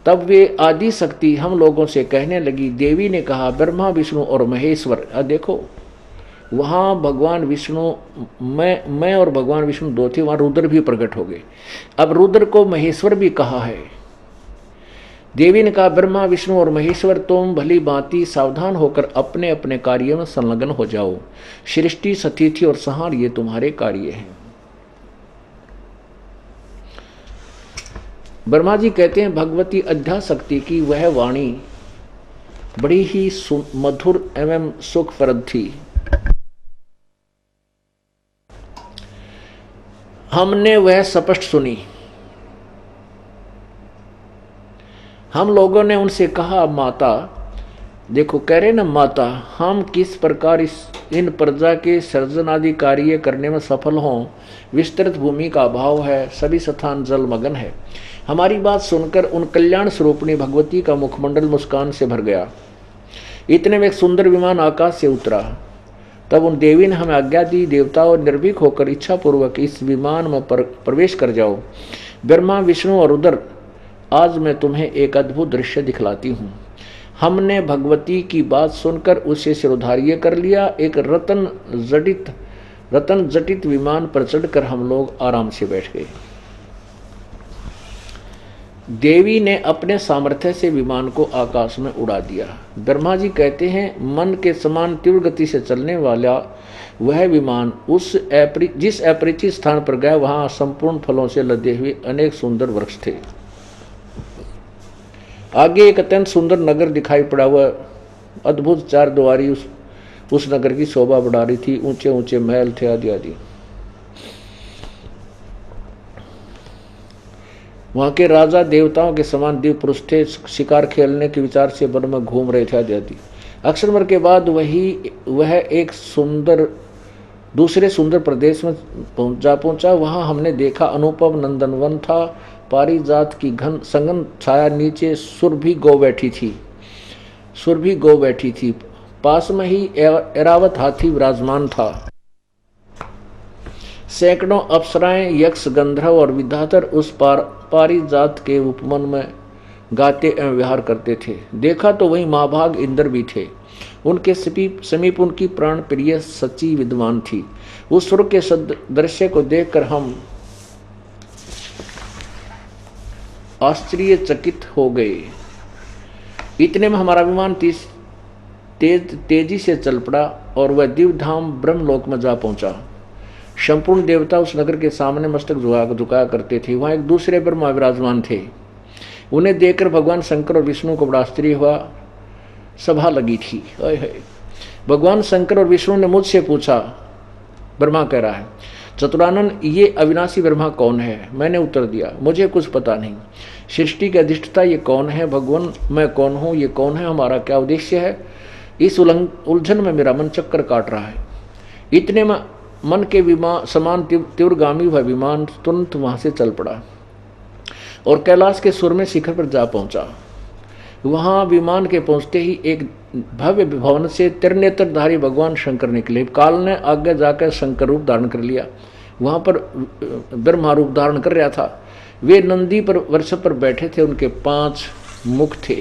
तब वे आदि शक्ति हम लोगों से कहने लगी। देवी ने कहा, ब्रह्मा विष्णु और महेश्वर। देखो वहाँ भगवान विष्णु, मैं और भगवान विष्णु 2 थे, वहाँ रुद्र भी प्रकट हो गए। अब रुद्र को महेश्वर भी कहा है। देवी ने कहा, ब्रह्मा विष्णु और महेश्वर, तुम भली भांति सावधान होकर अपने अपने कार्य में संलग्न हो जाओ। सृष्टि, सतिथि और संहार ये तुम्हारे कार्य हैं। ब्रह्मा जी कहते हैं, भगवती अध्याशक्ति की वह वाणी बड़ी ही मधुर एवं सुखप्रद थी। हमने वह स्पष्ट सुनी। हम लोगों ने उनसे कहा, माता देखो कह रहे ना माता, हम किस प्रकार इन प्रजा के सर्जन आदि कार्य करने में सफल हों, विस्तृत भूमि का अभाव है, सभी स्थान जलमग्न है। हमारी बात सुनकर उन कल्याण स्वरूपणी भगवती का मुखमंडल मुस्कान से भर गया। इतने में एक सुंदर विमान आकाश से उतरा। तब उन देवी ने हमें आज्ञा दी, देवताओं निर्भीक होकर इच्छा पूर्वक इस विमान में प्रवेश कर जाओ। ब्रह्मा, विष्णु और रुद्र, आज मैं तुम्हें एक अद्भुत दृश्य दिखलाती हूँ। हमने भगवती की बात सुनकर उसे सिरोधार्य कर लिया। एक रतन जटित विमान पर चढ़कर हम लोग आराम से बैठ गए। देवी ने अपने सामर्थ्य से विमान को आकाश में उड़ा दिया। ब्रह्मा जी कहते हैं, मन के समान तीव्र गति से चलने वाला वह विमान जिस अपरिचित स्थान पर गया, वहां संपूर्ण फलों से लदे हुए अनेक सुंदर वृक्ष थे। आगे एक अत्यंत सुंदर नगर दिखाई पड़ा हुआ, अद्भुत चार द्वारी उस नगर की शोभा बढ़ा रही थी। ऊंचे ऊंचे महल थे आदि आदि। वहां के राजा देवताओं के समान दिव्य पुरुष थे, शिकार खेलने के विचार से वन में घूम रहे थे आदि आदि। अक्षरमर के बाद वह एक दूसरे सुंदर प्रदेश में पहुंचा। वहां हमने देखा अनुभव नंदनवन था। पारिजात की घन संगन छाया नीचे सुरभि गौ बैठी थी। पास में ही ऐरावत हाथी विराजमान था। सैकड़ों अप्सराएं, यक्ष, गंधर्व और विद्याधर उस पारिजात के उपवन में गाते एवं विहार करते थे। देखा तो वही महाभाग इंद्र भी थे। उनके समीप उनकी प्राण प्रिय सची विद्वान थी। उस स्वर्ग के दृश्य को देखकर हम आश्चर्यचकित हो गए। इतने में हमारा विमान तेजी से चल पड़ा और वह दिव्य धाम ब्रह्मलोक में जा पहुंचा। संपूर्ण देवता उस नगर के सामने मस्तक झुकाया करते थे। वहां एक दूसरे ब्रह्मा विराजमान थे। उन्हें देखकर भगवान शंकर और विष्णु को बड़ा आश्चर्य हुआ। सभा लगी थी। भगवान शंकर और विष्णु ने मुझसे पूछा, ब्रह्मा कह रहा है, चतुरानन, ये अविनाशी ब्रह्मा कौन है? मैंने उत्तर दिया, मुझे कुछ पता नहीं। सृष्टि के अधिष्ठता ये कौन है? भगवान, मैं कौन हूँ? ये कौन है? हमारा क्या उद्देश्य है? इस उलझन में मेरा मन चक्कर काट रहा है। इतने में मन के समान तीव्रगामी वह विमान तुरंत वहां से चल पड़ा और कैलाश के सुर में शिखर पर जा पहुंचा। वहां विमान के पहुंचते ही एक भव्य भवन से त्रिनेत्रधारी भगवान शंकर निकले। काल ने आगे जाकर शंकर रूप धारण कर लिया। वहां पर ब्रह्मा रूप धारण कर रहा था। वे नंदी पर वृषभ पर बैठे थे। उनके 5 मुख थे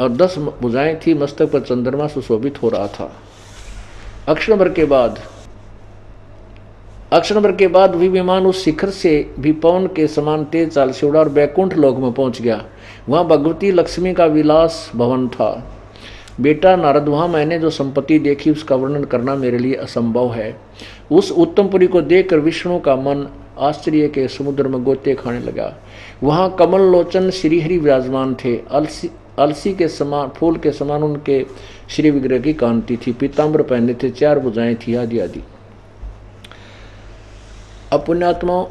और 10 भुजाएं थी। मस्तक पर चंद्रमा सुशोभित हो रहा था। अक्षर भर के बाद भी विमान उस शिखर से भी पवन के समान तेज चाल से उड़ा और बैकुंठ लोक में पहुंच गया। वहां भगवती लक्ष्मी का विलास भवन था। बेटा नारद, वहां मैंने जो संपत्ति देखी उसका वर्णन करना मेरे लिए असंभव है। उस उत्तमपुरी को देखकर विष्णु का मन आश्चर्य के समुद्र में गोते खाने लगा। वहां कमल लोचन श्रीहरि विराजमान थे। अलसी के समान, फूल के समान उनके श्री विग्रह की कांति थी। पीताम्बर पहने थे, 4 भुजाएं थी आदि आदि। पुण्यात्माओं,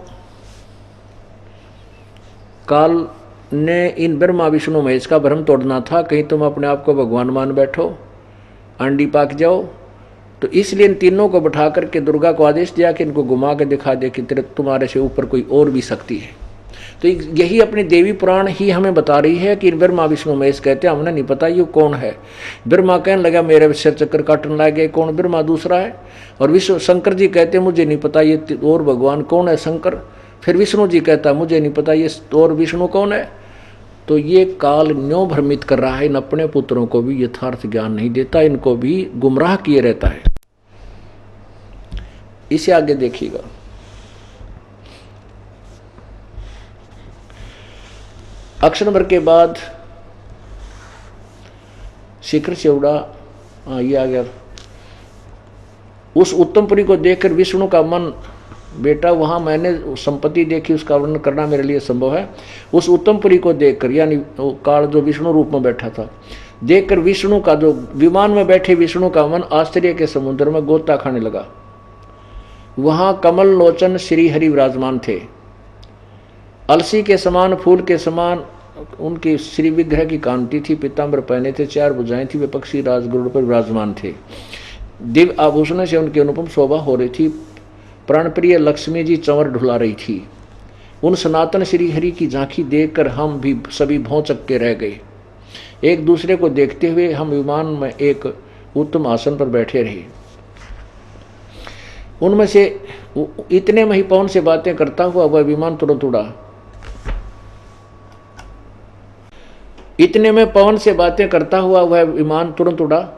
काल ने इन ब्रह्मा विष्णु महेश का भ्रम तोड़ना था। कहीं तुम अपने आप को भगवान मान बैठो, अंडी पाक जाओ। तो इसलिए इन तीनों को बैठा करके दुर्गा को आदेश दिया कि इनको घुमा के दिखा दे कि तुम्हारे से ऊपर कोई और भी शक्ति है। तो यही अपनी देवी पुराण ही हमें बता रही है कि ब्रह्मा विष्णु महेश कहते हैं हमने नहीं पता ये कौन है। ब्रह्मा कहने लगा मेरे सिर चक्कर काटने लग गए, कौन? ब्रह्मा दूसरा है। और विष्णु शंकर जी कहते हैं मुझे नहीं पता ये और भगवान कौन है, शंकर। फिर विष्णु जी कहता मुझे नहीं पता ये और विष्णु कौन है। तो ये काल न्यों भ्रमित कर रहा है। इन अपने पुत्रों को भी यथार्थ ज्ञान नहीं देता, इनको भी गुमराह किए रहता है। इसे आगे देखिएगा। अक्षर नंबर के बाद शिखर से उड़ा, ये आ गया। उस उत्तमपुरी को देखकर विष्णु का मन, बेटा वहां मैंने संपत्ति देखी उसका वर्णन करना मेरे लिए संभव है। उस उत्तमपुरी को देखकर, यानी काल जो विष्णु रूप में बैठा था, देखकर विष्णु का, जो विमान में बैठे विष्णु का मन आश्चर्य के समुद्र में गोता खाने लगा। वहां कमल लोचन श्री हरि विराजमान थे। अलसी के समान, फूल के समान उनके श्री विग्रह की कांति थी, पीताम्बर पहने थे, 4 भुजाएं थी, वे पक्षी राजगरुड़ पर विराजमान थे। दिव्य आभूषण से उनकी अनुपम शोभा हो रही थी। प्राणप्रिय लक्ष्मी जी चंवर ढुला रही थी। उन सनातन श्री हरि की झांकी देखकर हम भी सभी भौंचक के रह गए। एक दूसरे को देखते हुए हम विमान में एक उत्तम आसन पर बैठे रहे। उनमें से इतने में ही पवन से बातें करता हुआ वह विमान तुरंत उड़ा। इतने में पवन से बातें करता हुआ वह विमान तुरंत उड़ा।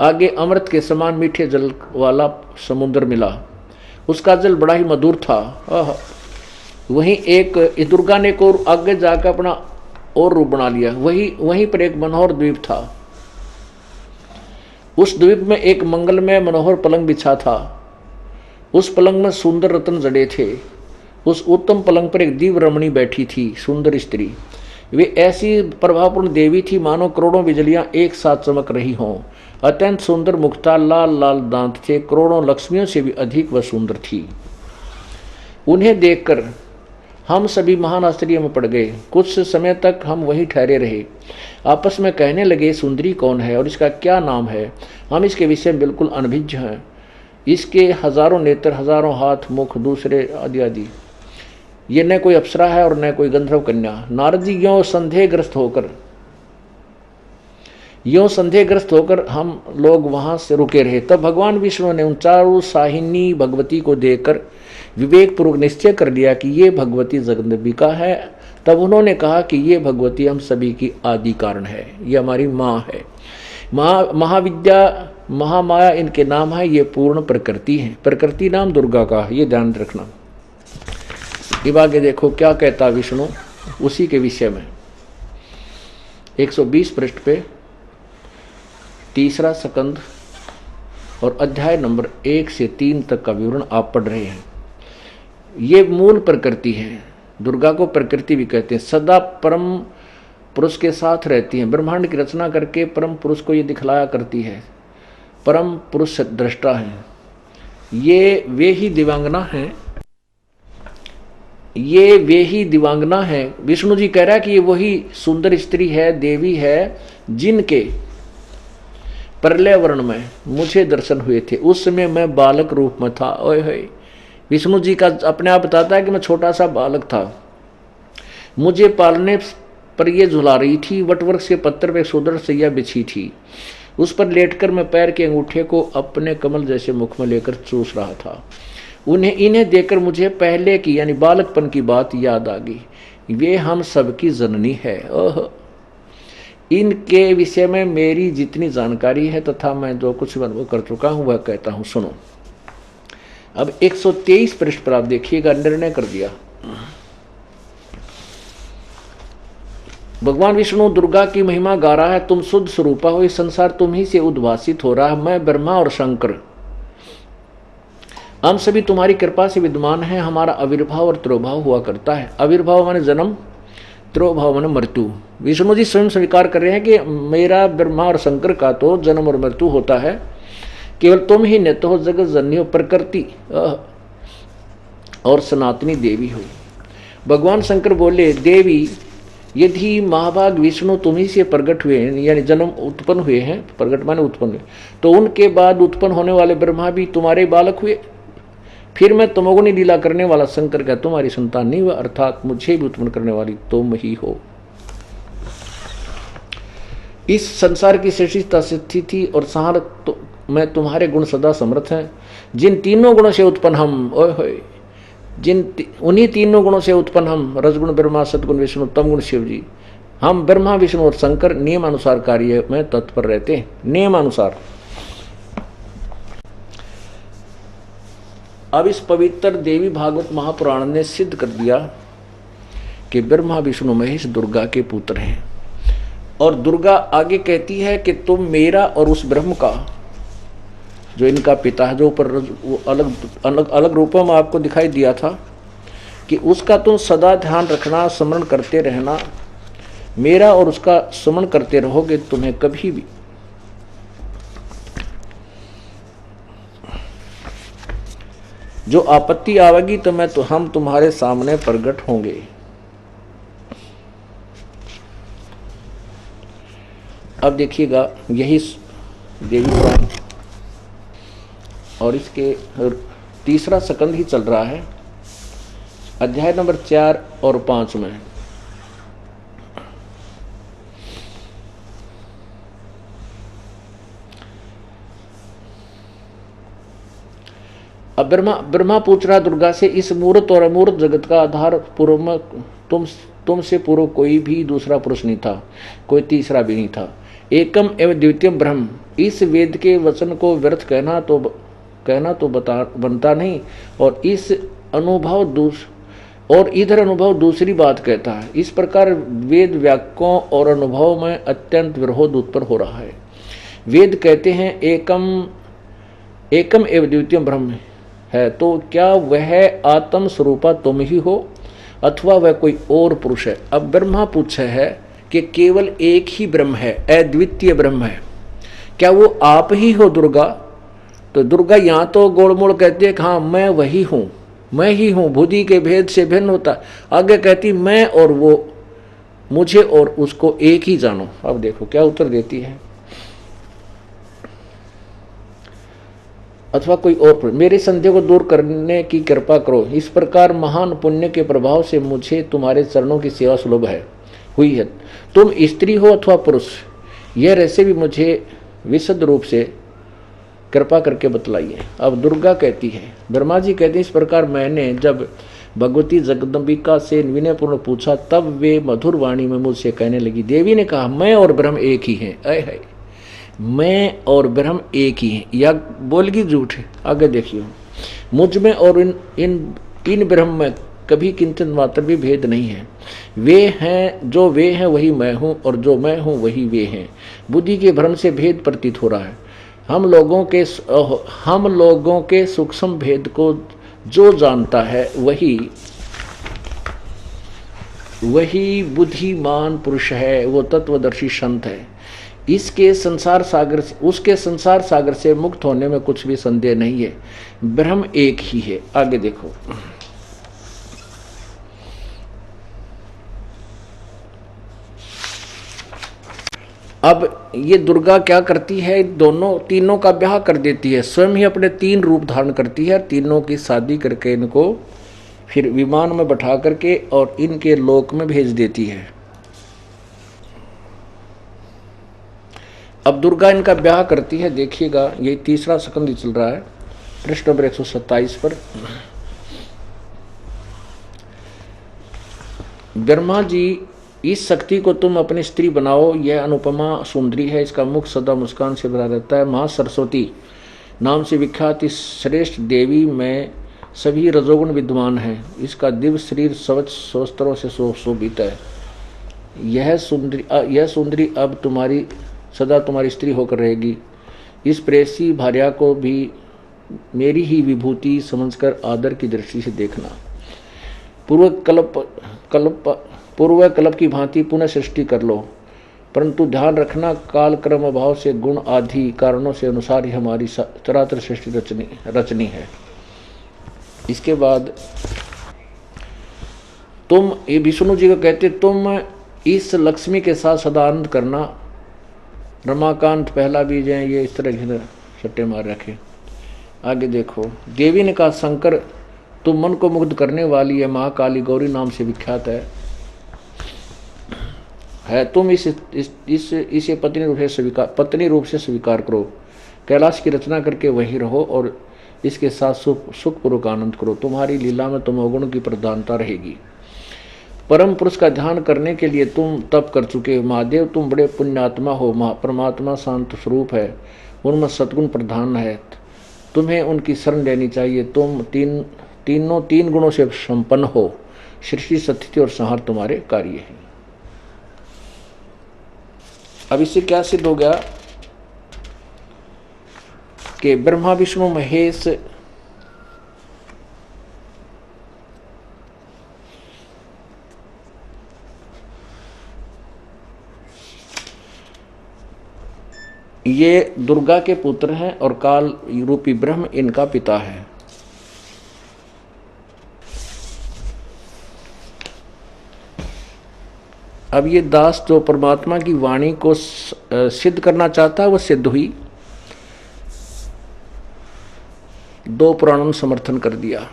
आगे अमृत के समान मीठे जल वाला समुद्र मिला। उसका जल बड़ा ही मधुर था। वहीं एक दुर्गा ने को आगे जाकर अपना और रूप बना लिया। वहीं पर एक मनोहर द्वीप था। उस द्वीप में एक मंगलमय मनोहर पलंग बिछा था। उस पलंग में सुंदर रत्न जड़े थे। उस उत्तम पलंग पर एक दिव्य रमणी बैठी थी, सुंदर स्त्री। वे ऐसी प्रभावपूर्ण देवी थी मानो करोड़ों बिजलियां एक साथ चमक रही हों। अत्यंत सुंदर मुखता, लाल लाल दांत थे, करोड़ों लक्ष्मियों से भी अधिक वह सुंदर थी। उन्हें देखकर हम सभी महान आश्चर्य में पड़ गए। कुछ समय तक हम वहीं ठहरे रहे। आपस में कहने लगे, सुंदरी कौन है और इसका क्या नाम है? हम इसके विषय में बिल्कुल अनभिज्ञ हैं। इसके हजारों नेत्र, हजारों हाथ, मुख, दूसरे आदि आदि। ये न कोई अप्सरा है और न कोई गंधर्व कन्या। नारद जी यों संदेहग्रस्त होकर हम लोग वहां से रुके रहे। तब भगवान विष्णु ने उन चारों साहिनी भगवती को देखकर विवेक पूर्वक निश्चय कर लिया कि ये भगवती जगदम्बिका है। तब उन्होंने कहा कि ये भगवती हम सभी की आदि कारण है, ये हमारी माँ है। महाविद्या, महामाया इनके नाम है। ये पूर्ण प्रकृति है। प्रकृति नाम दुर्गा का, ये ध्यान रखना। अब आगे देखो क्या कहता विष्णु उसी के विषय में। 120 पृष्ठ पे 3रा स्कंद और अध्याय नंबर 1 से 3 तक का विवरण आप पढ़ रहे हैं। ये मूल प्रकृति है। दुर्गा को प्रकृति भी कहते हैं। सदा परम पुरुष के साथ रहती है। ब्रह्मांड की रचना करके परम पुरुष को ये दिखलाया करती है। परम पुरुष दृष्टा है। ये वे ही दिवांगना है। विष्णु जी कह रहा है कि ये वही सुंदर स्त्री है, देवी है, जिनके प्रलय वर्ण में मुझे दर्शन हुए थे। उस समय मैं बालक रूप में था। ओए होए, विष्णु जी का अपने आप बताता है कि मैं छोटा सा बालक था। मुझे पालने पर यह झुला रही थी। वटवृक्ष के पत्थर पर सुदृढ़ सैया बिछी थी। उस पर लेटकर मैं पैर के अंगूठे को अपने कमल जैसे मुख में लेकर चूस रहा था। इन्हें देखकर मुझे पहले की यानी बालकपन की बात याद आ गई। वे हम सबकी जननी है। ओह, इनके विषय में मेरी जितनी जानकारी है तथा मैं जो कुछ अनुभव कर चुका हूं वह कहता हूं, सुनो। अब 123 पृष्ठ पर आप देखिएगा, निर्णय कर दिया। भगवान विष्णु दुर्गा की महिमा गा रहा है। तुम शुद्ध स्वरूपा हो, इस संसार तुम ही से उद्भासित हो रहा है। मैं ब्रह्मा और शंकर हम सभी तुम्हारी कृपा से विद्यमान है। हमारा आविर्भाव और तिरोभाव हुआ करता है। आविर्भाव माने जन्म, तिरोभाव माने मृत्यु। विष्णु जी स्वयं स्वीकार कर रहे हैं कि मेरा ब्रह्मा और शंकर का तो जन्म और मृत्यु होता है, केवल तुम ही नित्य हो, जगत जननी हो, प्रकृति और सनातनी देवी हो। भगवान शंकर बोले, देवी यदि महाभाग विष्णु तुम ही से प्रकट हुए हैं, यानी जन्म उत्पन्न हुए हैं, प्रकट माने उत्पन्न हुए, तो उनके बाद उत्पन्न होने वाले ब्रह्मा भी तुम्हारे बालक हुए। फिर मैं तमोगुणी लीला करने वाला शंकर का तुम्हारी संतान नहीं हुआ, अर्थात मुझे भी उत्पन्न करने वाली तुम ही हो। इस संसार की सृष्टि स्थिति और संहार तो मैं तुम्हारे गुण सदा समर्थ हैं। जिन तीनों गुणों से उत्पन्न हम, ओए होए, उन्हीं तीनों गुणों से उत्पन्न हम, रजगुण ब्रह्मा, सदगुण विष्णु, तमगुण शिव जी, हम ब्रह्मा विष्णु और शंकर नियम अनुसार कार्य में तत्पर रहते हैं। नियम अनुसार। अब इस पवित्र देवी भागवत महापुराण ने सिद्ध कर दिया कि ब्रह्मा विष्णु महेश दुर्गा के पुत्र हैं। और दुर्गा आगे कहती है कि तुम मेरा और उस ब्रह्म का, जो इनका पिता है, जो ऊपर वो अलग अलग अलग रूपों में आपको दिखाई दिया था, कि उसका तुम सदा ध्यान रखना, स्मरण करते रहना। मेरा और उसका स्मरण करते रहोगे, तुम्हें कभी भी जो आपत्ति आवेगी तो हम तुम्हारे सामने प्रकट होंगे। अब देखिएगा यही देवी पुराण और इसके तीसरा स्कंद ही चल रहा है, अध्याय नंबर 4 और 5 में। अब ब्रह्मा पूछ रहा दुर्गा से, इस मूर्त और अमूर्त जगत का आधार पूर्व में तुमसे पूर्व कोई भी दूसरा पुरुष नहीं था, कोई तीसरा भी नहीं था। एकम एवं द्वितीय ब्रह्म, इस वेद के वचन को व्यर्थ कहना तो बनता नहीं, और इस अनुभव और इधर अनुभव दूसरी बात कहता है। इस प्रकार वेद वाक्यों और अनुभव में अत्यंत विरोध उत्पन्न हो रहा है। वेद कहते हैं एकम एवं द्वितीय ब्रह्म है, तो क्या वह आत्म स्वरूपा तुम ही हो अथवा वह कोई और पुरुष है? अब ब्रह्मा पूछे है कि केवल एक ही ब्रह्म है, अद्वितीय ब्रह्म है, क्या वो आप ही हो दुर्गा? तो दुर्गा यहाँ तो गोलमोल कहती है कि हाँ मैं वही हूँ, मैं ही हूँ, बुद्धि के भेद से भिन्न होता। आगे कहती मैं और वो, मुझे और उसको एक ही जानो। अब देखो क्या उत्तर देती है, अथवा कोई और, मेरे संदेह को दूर करने की कृपा करो। इस प्रकार महान पुण्य के प्रभाव से मुझे तुम्हारे चरणों की सेवा सुलभ हुई है। तुम स्त्री हो अथवा पुरुष, यह रहस्य भी मुझे विशद रूप से कृपा करके बतलाइए। अब दुर्गा कहती है, ब्रह्मा जी कहते हैं, इस प्रकार मैंने जब भगवती जगदम्बिका से विनयपूर्ण पूछा, तब वे मधुर वाणी में मुझसे कहने लगी। देवी ने कहा, मैं और ब्रह्म एक ही हैं। अय है, मैं और ब्रह्म एक ही हैं, या बोलगी झूठ है? आगे देखिए, मुझ में और इन ब्रह्म में कभी किंचित मात्र भी भेद नहीं है। वे हैं जो वे हैं वही मैं हूँ, और जो मैं हूँ वही वे हैं। बुद्धि के भ्रम से भेद प्रतीत हो रहा है। हम लोगों के सूक्ष्म भेद को जो जानता है वही बुद्धिमान पुरुष है, वो तत्वदर्शी संत है। उसके संसार सागर से मुक्त होने में कुछ भी संदेह नहीं है। ब्रह्म एक ही है। आगे देखो, अब ये दुर्गा क्या करती है, तीनों का ब्याह कर देती है, स्वयं ही अपने 3 रूप धारण करती है, तीनों की शादी करके इनको फिर विमान में बैठा करके और इनके लोक में भेज देती है। अब दुर्गा इनका ब्याह करती है। देखिएगा ये तीसरा स्कंद चल रहा है, पृष्ठ नंबर 127 पर। ब्रह्मा जी, इस शक्ति को तुम अपनी स्त्री बनाओ, यह अनुपमा सुंदरी है, इसका मुख सदा मुस्कान से भरा रहता है। माँ सरस्वती नाम से विख्यात इस श्रेष्ठ देवी में सभी रजोगुण विद्यमान हैं। इसका दिव्य शरीर स्वच्छ शस्त्रों से शोभित है। यह सुंदरी अब सदा तुम्हारी स्त्री होकर रहेगी। इस प्रेसी भार्या को भी मेरी ही विभूति समझकर आदर की दृष्टि से देखना। पूर्व कल्प की भांति पुनः सृष्टि कर लो, परंतु ध्यान रखना काल क्रम अभाव से गुण आदि कारणों से अनुसार ही हमारी चराचर सृष्टि रचनी है। इसके बाद तुम, ये विष्णु जी को कहते, तुम इस लक्ष्मी के साथ सदा आनंद करना। रमाकांत पहला बीज है, ये इस तरह सट्टे मार रखे। आगे देखो, देवी ने कहा, शंकर तुम मन को मुग्ध करने वाली है, महाकाली गौरी नाम से विख्यात है। तुम इसे पत्नी रूप से स्वीकार करो। कैलाश की रचना करके वहीं रहो और इसके साथ सुखपूर्वक आनंद करो। तुम्हारी लीला में तमोगुण की प्रधानता रहेगी। परम पुरुष का ध्यान करने के लिए तुम तप कर चुके हो। महादेव तुम बड़े पुण्यात्मा हो। परमात्मा शांत स्वरूप है, उनमें सद्गुण प्रधान है, तुम्हें उनकी शरण लेनी चाहिए। तुम तीन गुणों से संपन्न हो। सृष्टि स्थिति और संहार तुम्हारे कार्य है। अब इससे क्या सिद्ध हो गया कि ब्रह्मा विष्णु महेश ये दुर्गा के पुत्र हैं और काल रूपी ब्रह्म इनका पिता है। अब ये दास जो परमात्मा की वाणी को सिद्ध करना चाहता है वो सिद्ध हुई। 2 पुराणों ने समर्थन कर दिया।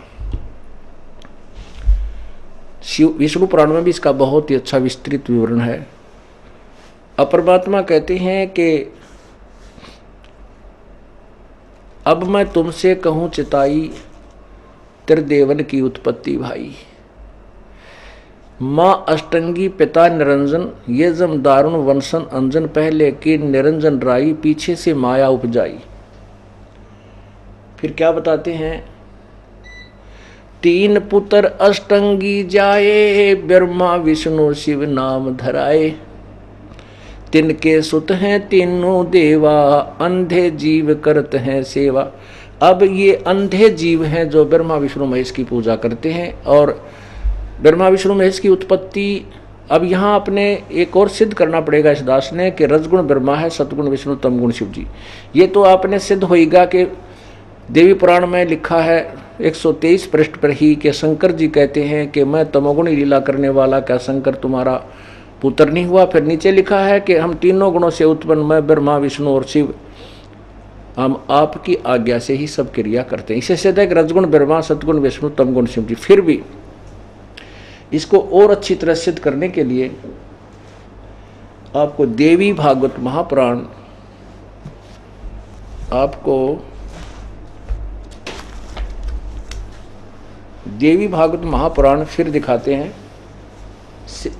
विष्णु पुराण में भी इसका बहुत ही अच्छा विस्तृत विवरण है। अब परमात्मा कहते हैं कि अब मैं तुमसे कहूं चिताई त्रिदेवन की उत्पत्ति भाई। माँ अष्टंगी पिता निरंजन ये जम दारुण वंशन अंजन पहले की निरंजन राई पीछे से माया उपजाई। फिर क्या बताते हैं, 3 पुत्र अष्टंगी जाए ब्रह्मा विष्णु शिव नाम धराए। तिनके सुत हैं तीनों देवा अंधे जीव करत हैं सेवा। अब ये अंधे जीव हैं जो ब्रह्मा विष्णु महेश की पूजा करते हैं। और ब्रह्मा विष्णु महेश की उत्पत्ति अब यहाँ अपने एक और सिद्ध करना पड़ेगा इस दास ने कि रजगुण ब्रह्मा है, सतगुण विष्णु, तमगुण शिव जी। ये तो आपने सिद्ध होएगा कि देवी पुराण में लिखा है 123 पृष्ठ पर ही कि शंकर जी कहते हैं कि मैं तमोगुणी लीला करने वाला क्या शंकर तुम्हारा पुत्र नहीं हुआ। फिर नीचे लिखा है कि हम तीनों गुणों से उत्पन्न मैं ब्रह्मा विष्णु और शिव हम आपकी आज्ञा से ही सब क्रिया करते हैं। इसे सिद्ध है कि रजगुण ब्रह्मा, सतगुण विष्णु, तमगुण शिव जी। फिर भी इसको और अच्छी तरह सिद्ध करने के लिए आपको देवी भागवत महापुराण फिर दिखाते हैं।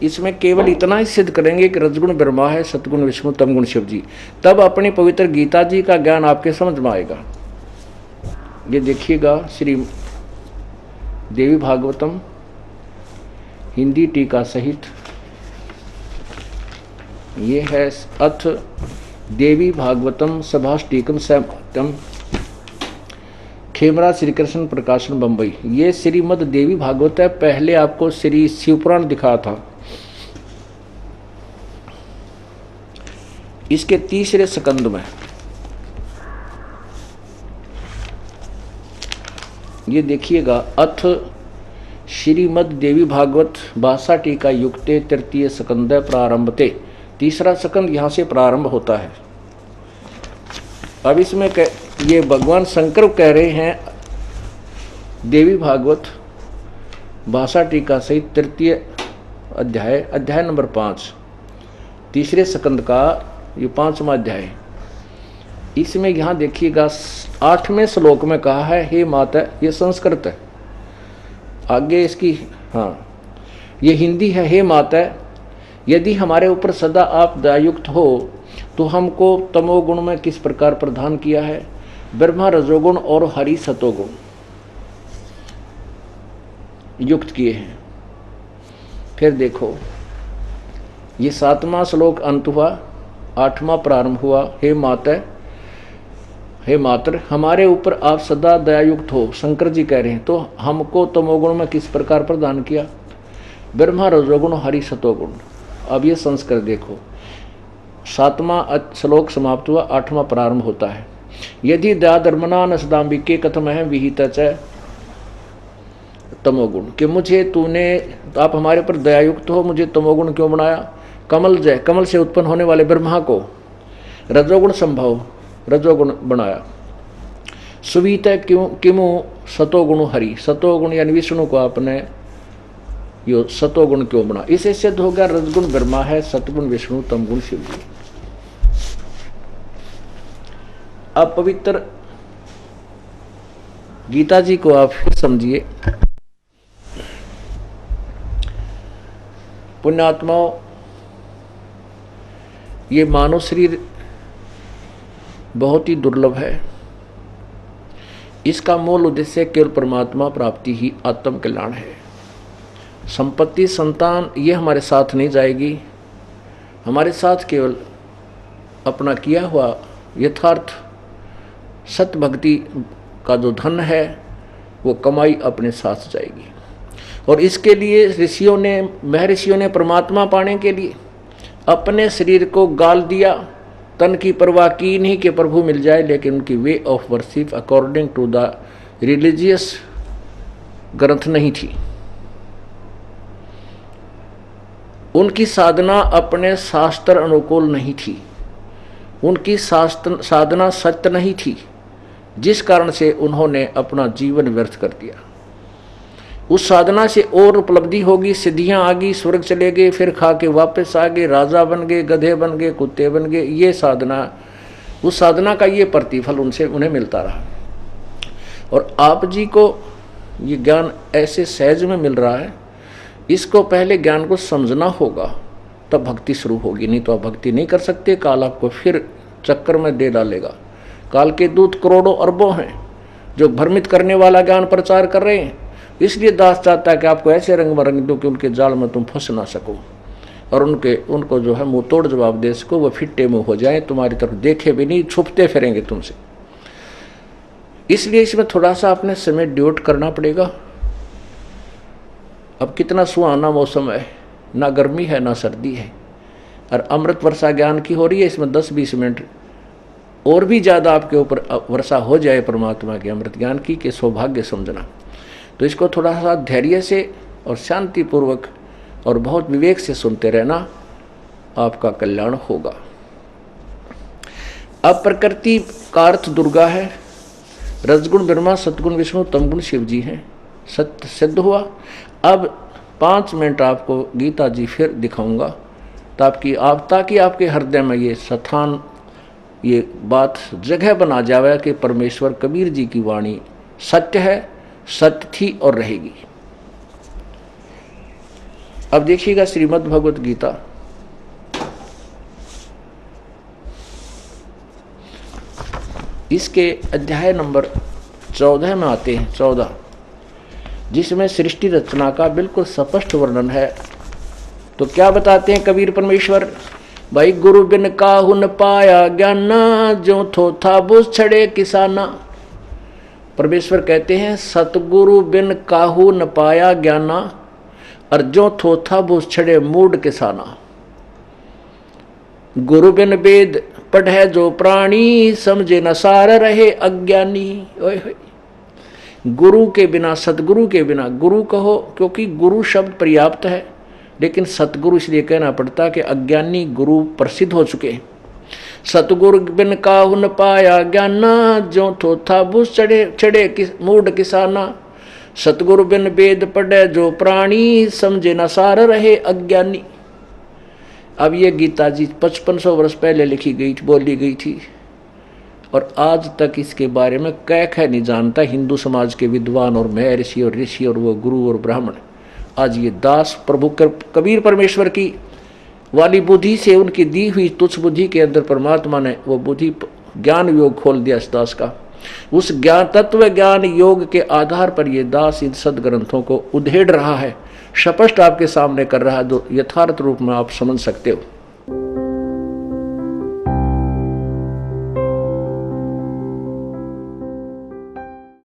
इसमें केवल इतना ही सिद्ध करेंगे कि रजगुण ब्रह्मा है, सतगुण विष्णु, तमगुण शिव जी। तब अपनी पवित्र गीता जी का ज्ञान आपके समझ में आएगा। ये देखिएगा श्री देवी भागवतम हिंदी टीका सहित, ये है अथ देवी भागवतम सभाष्टीकम सैमतम, खेमरा श्री कृष्ण प्रकाशन बम्बई। ये श्रीमद देवी भागवत है। पहले आपको श्री शिवपुराण दिखा था। इसके 3रे स्कंद में ये देखिएगा, अथ श्रीमद देवी भागवत भाषा टीका युक्ते 3य स्कंद प्रारंभते। 3रा स्कंद यहाँ से प्रारंभ होता है। अब इसमें ये भगवान शंकर कह रहे हैं देवी भागवत भाषा टीका सहित 3य अध्याय नंबर 5, 3रे स्कंद का ये 5वां अध्याय। इसमें यहाँ देखिएगा 8वें श्लोक में कहा है हे माता, ये संस्कृत है। आगे इसकी ये हिंदी है। हे माता, यदि हमारे ऊपर सदा आप दयायुक्त हो तो हमको तमोगुण में किस प्रकार प्रदान किया है। ब्रह्मा रजोगुण और हरि सतोगुण युक्त किए हैं। फिर देखो ये 7वां श्लोक अंत हुआ, 8वां प्रारंभ हुआ। हे माता, हे मात्र, हमारे ऊपर आप सदा दयायुक्त हो। शंकर जी कह रहे हैं तो हमको तमोगुण में किस प्रकार प्रदान किया। ब्रह्मा रजोगुण हरि सतोगुण। अब ये संस्कृत देखो, 7वां श्लोक समाप्त हुआ, 8वां प्रारंभ होता है। यदि दया धर्मना न सदाम्बिके कथम है विहित च तमोगुण, कि मुझे तूने, आप हमारे पर दयायुक्त हो, मुझे तमोगुण क्यों बनाया। कमल जय, कमल से उत्पन्न होने वाले ब्रह्मा को रजोगुण संभव रजोगुण बनाया। सुवीत क्यों किमु सतोगुण हरि, सतोगुण यानी विष्णु को आपने यो सतोगुण क्यों बना। इसे सिद्ध हो गया रजगुण ब्रह्मा है, सतगुण विष्णु, तमगुण शिव जी। अब पवित्र गीता जी को आप फिर समझिए। पुण्यात्माओं, ये मानव शरीर बहुत ही दुर्लभ है। इसका मूल उद्देश्य केवल परमात्मा प्राप्ति ही आत्म कल्याण है। संपत्ति, संतान ये हमारे साथ नहीं जाएगी। हमारे साथ केवल अपना किया हुआ यथार्थ सत्य भक्ति का जो धन है वो कमाई अपने साथ जाएगी। और इसके लिए महर्षियों ने परमात्मा पाने के लिए अपने शरीर को गाल दिया, तन की परवाह की नहीं कि प्रभु मिल जाए, लेकिन उनकी way of worship according to the religious ग्रंथ नहीं थी। उनकी साधना अपने शास्त्र अनुकूल नहीं थी, उनकी साधना सत्य नहीं थी, जिस कारण से उन्होंने अपना जीवन व्यर्थ कर दिया। उस साधना से और उपलब्धि होगी, सिद्धियां आ गई, स्वर्ग चले गए, फिर खा के वापस आ गए, राजा बन गए, गधे बन गए, कुत्ते बन गए। ये साधना, उस साधना का ये प्रतिफल उन्हें मिलता रहा। और आप जी को ये ज्ञान ऐसे सहज में मिल रहा है, इसको पहले ज्ञान को समझना होगा, तब भक्ति शुरू होगी। नहीं तो आप भक्ति नहीं कर सकते, काल आपको फिर चक्कर में दे डालेगा। काल के दूत करोड़ों अरबों हैं जो भ्रमित करने वाला ज्ञान प्रचार कर रहे हैं। इसलिए दास चाहता है कि आपको ऐसे रंग में रंग दो कि उनके जाल में तुम फंस ना सको, और उनको जो है मुंह तोड़ जवाब दे सको, वो फिट्टे मुंह हो जाए, तुम्हारी तरफ देखे भी नहीं, छुपते फिरेंगे तुमसे। इसलिए इसमें थोड़ा सा अपने समय ड्यूट करना पड़ेगा। अब कितना सुहाना मौसम है, ना गर्मी है ना सर्दी है, और अमृत वर्षा ज्ञान की हो रही है। इसमें 10-20 मिनट और भी ज़्यादा आपके ऊपर वर्षा हो जाए परमात्मा के अमृत ज्ञान की, कि सौभाग्य समझना। तो इसको थोड़ा सा धैर्य से और शांतिपूर्वक और बहुत विवेक से सुनते रहना, आपका कल्याण होगा। अब प्रकृति का अर्थ दुर्गा है, रजगुण ब्रह्मा, सतगुण विष्णु, तमगुण शिव जी हैं। सत्य सिद्ध हुआ। अब 5 मिनट आपको गीता जी फिर दिखाऊंगा, ताकि आपके हृदय में ये स्थान, ये बात जगह बना जावे कि परमेश्वर कबीर जी की वाणी सत्य है, सत्य थी और रहेगी। अब देखिएगा श्रीमद् भगवत गीता, इसके अध्याय नंबर 14 में आते हैं, 14, जिसमें सृष्टि रचना का बिल्कुल स्पष्ट वर्णन है। तो क्या बताते हैं कबीर परमेश्वर, भाई गुरु बिन काहू न पाया ज्ञाना, जो थो था बुझ छड़े किसाना। परमेश्वर कहते हैं सतगुरु बिन काहू न पाया ज्ञाना, और जो थो था बुझ छड़े मूड किसाना। गुरु बिन वेद पढ़े जो प्राणी, समझे न सार रहे अज्ञानी। ओए गुरु के बिना, सतगुरु के बिना, गुरु कहो क्योंकि गुरु शब्द पर्याप्त है, लेकिन सतगुरु इसलिए कहना पड़ता कि अज्ञानी गुरु प्रसिद्ध हो चुके। सतगुरु बिन काहू न पाया ज्ञाना, जो थो था बुझ छड़े मूड किसाना। सतगुरु बिन वेद पढ़े जो प्राणी, समझे न सार रहे अज्ञानी। अब ये गीता जी 5500 वर्ष पहले लिखी गई, बोली गई थी, और आज तक इसके बारे में कह नहीं जानता हिंदू समाज के विद्वान और महर्षि और ऋषि और वो गुरु और ब्राह्मण। आज ये दास प्रभु कबीर परमेश्वर की वाली बुद्धि से, उनकी दी हुई तुच्छ बुद्धि के अंदर परमात्मा ने वो बुद्धि ज्ञान योग खोल दिया इस दास का। उस ज्ञान, तत्व ज्ञान योग के आधार पर ये दास इन सदग्रंथों को उधेड़ रहा है, स्पष्ट आपके सामने कर रहा है, जो यथार्थ रूप में आप समझ सकते हो।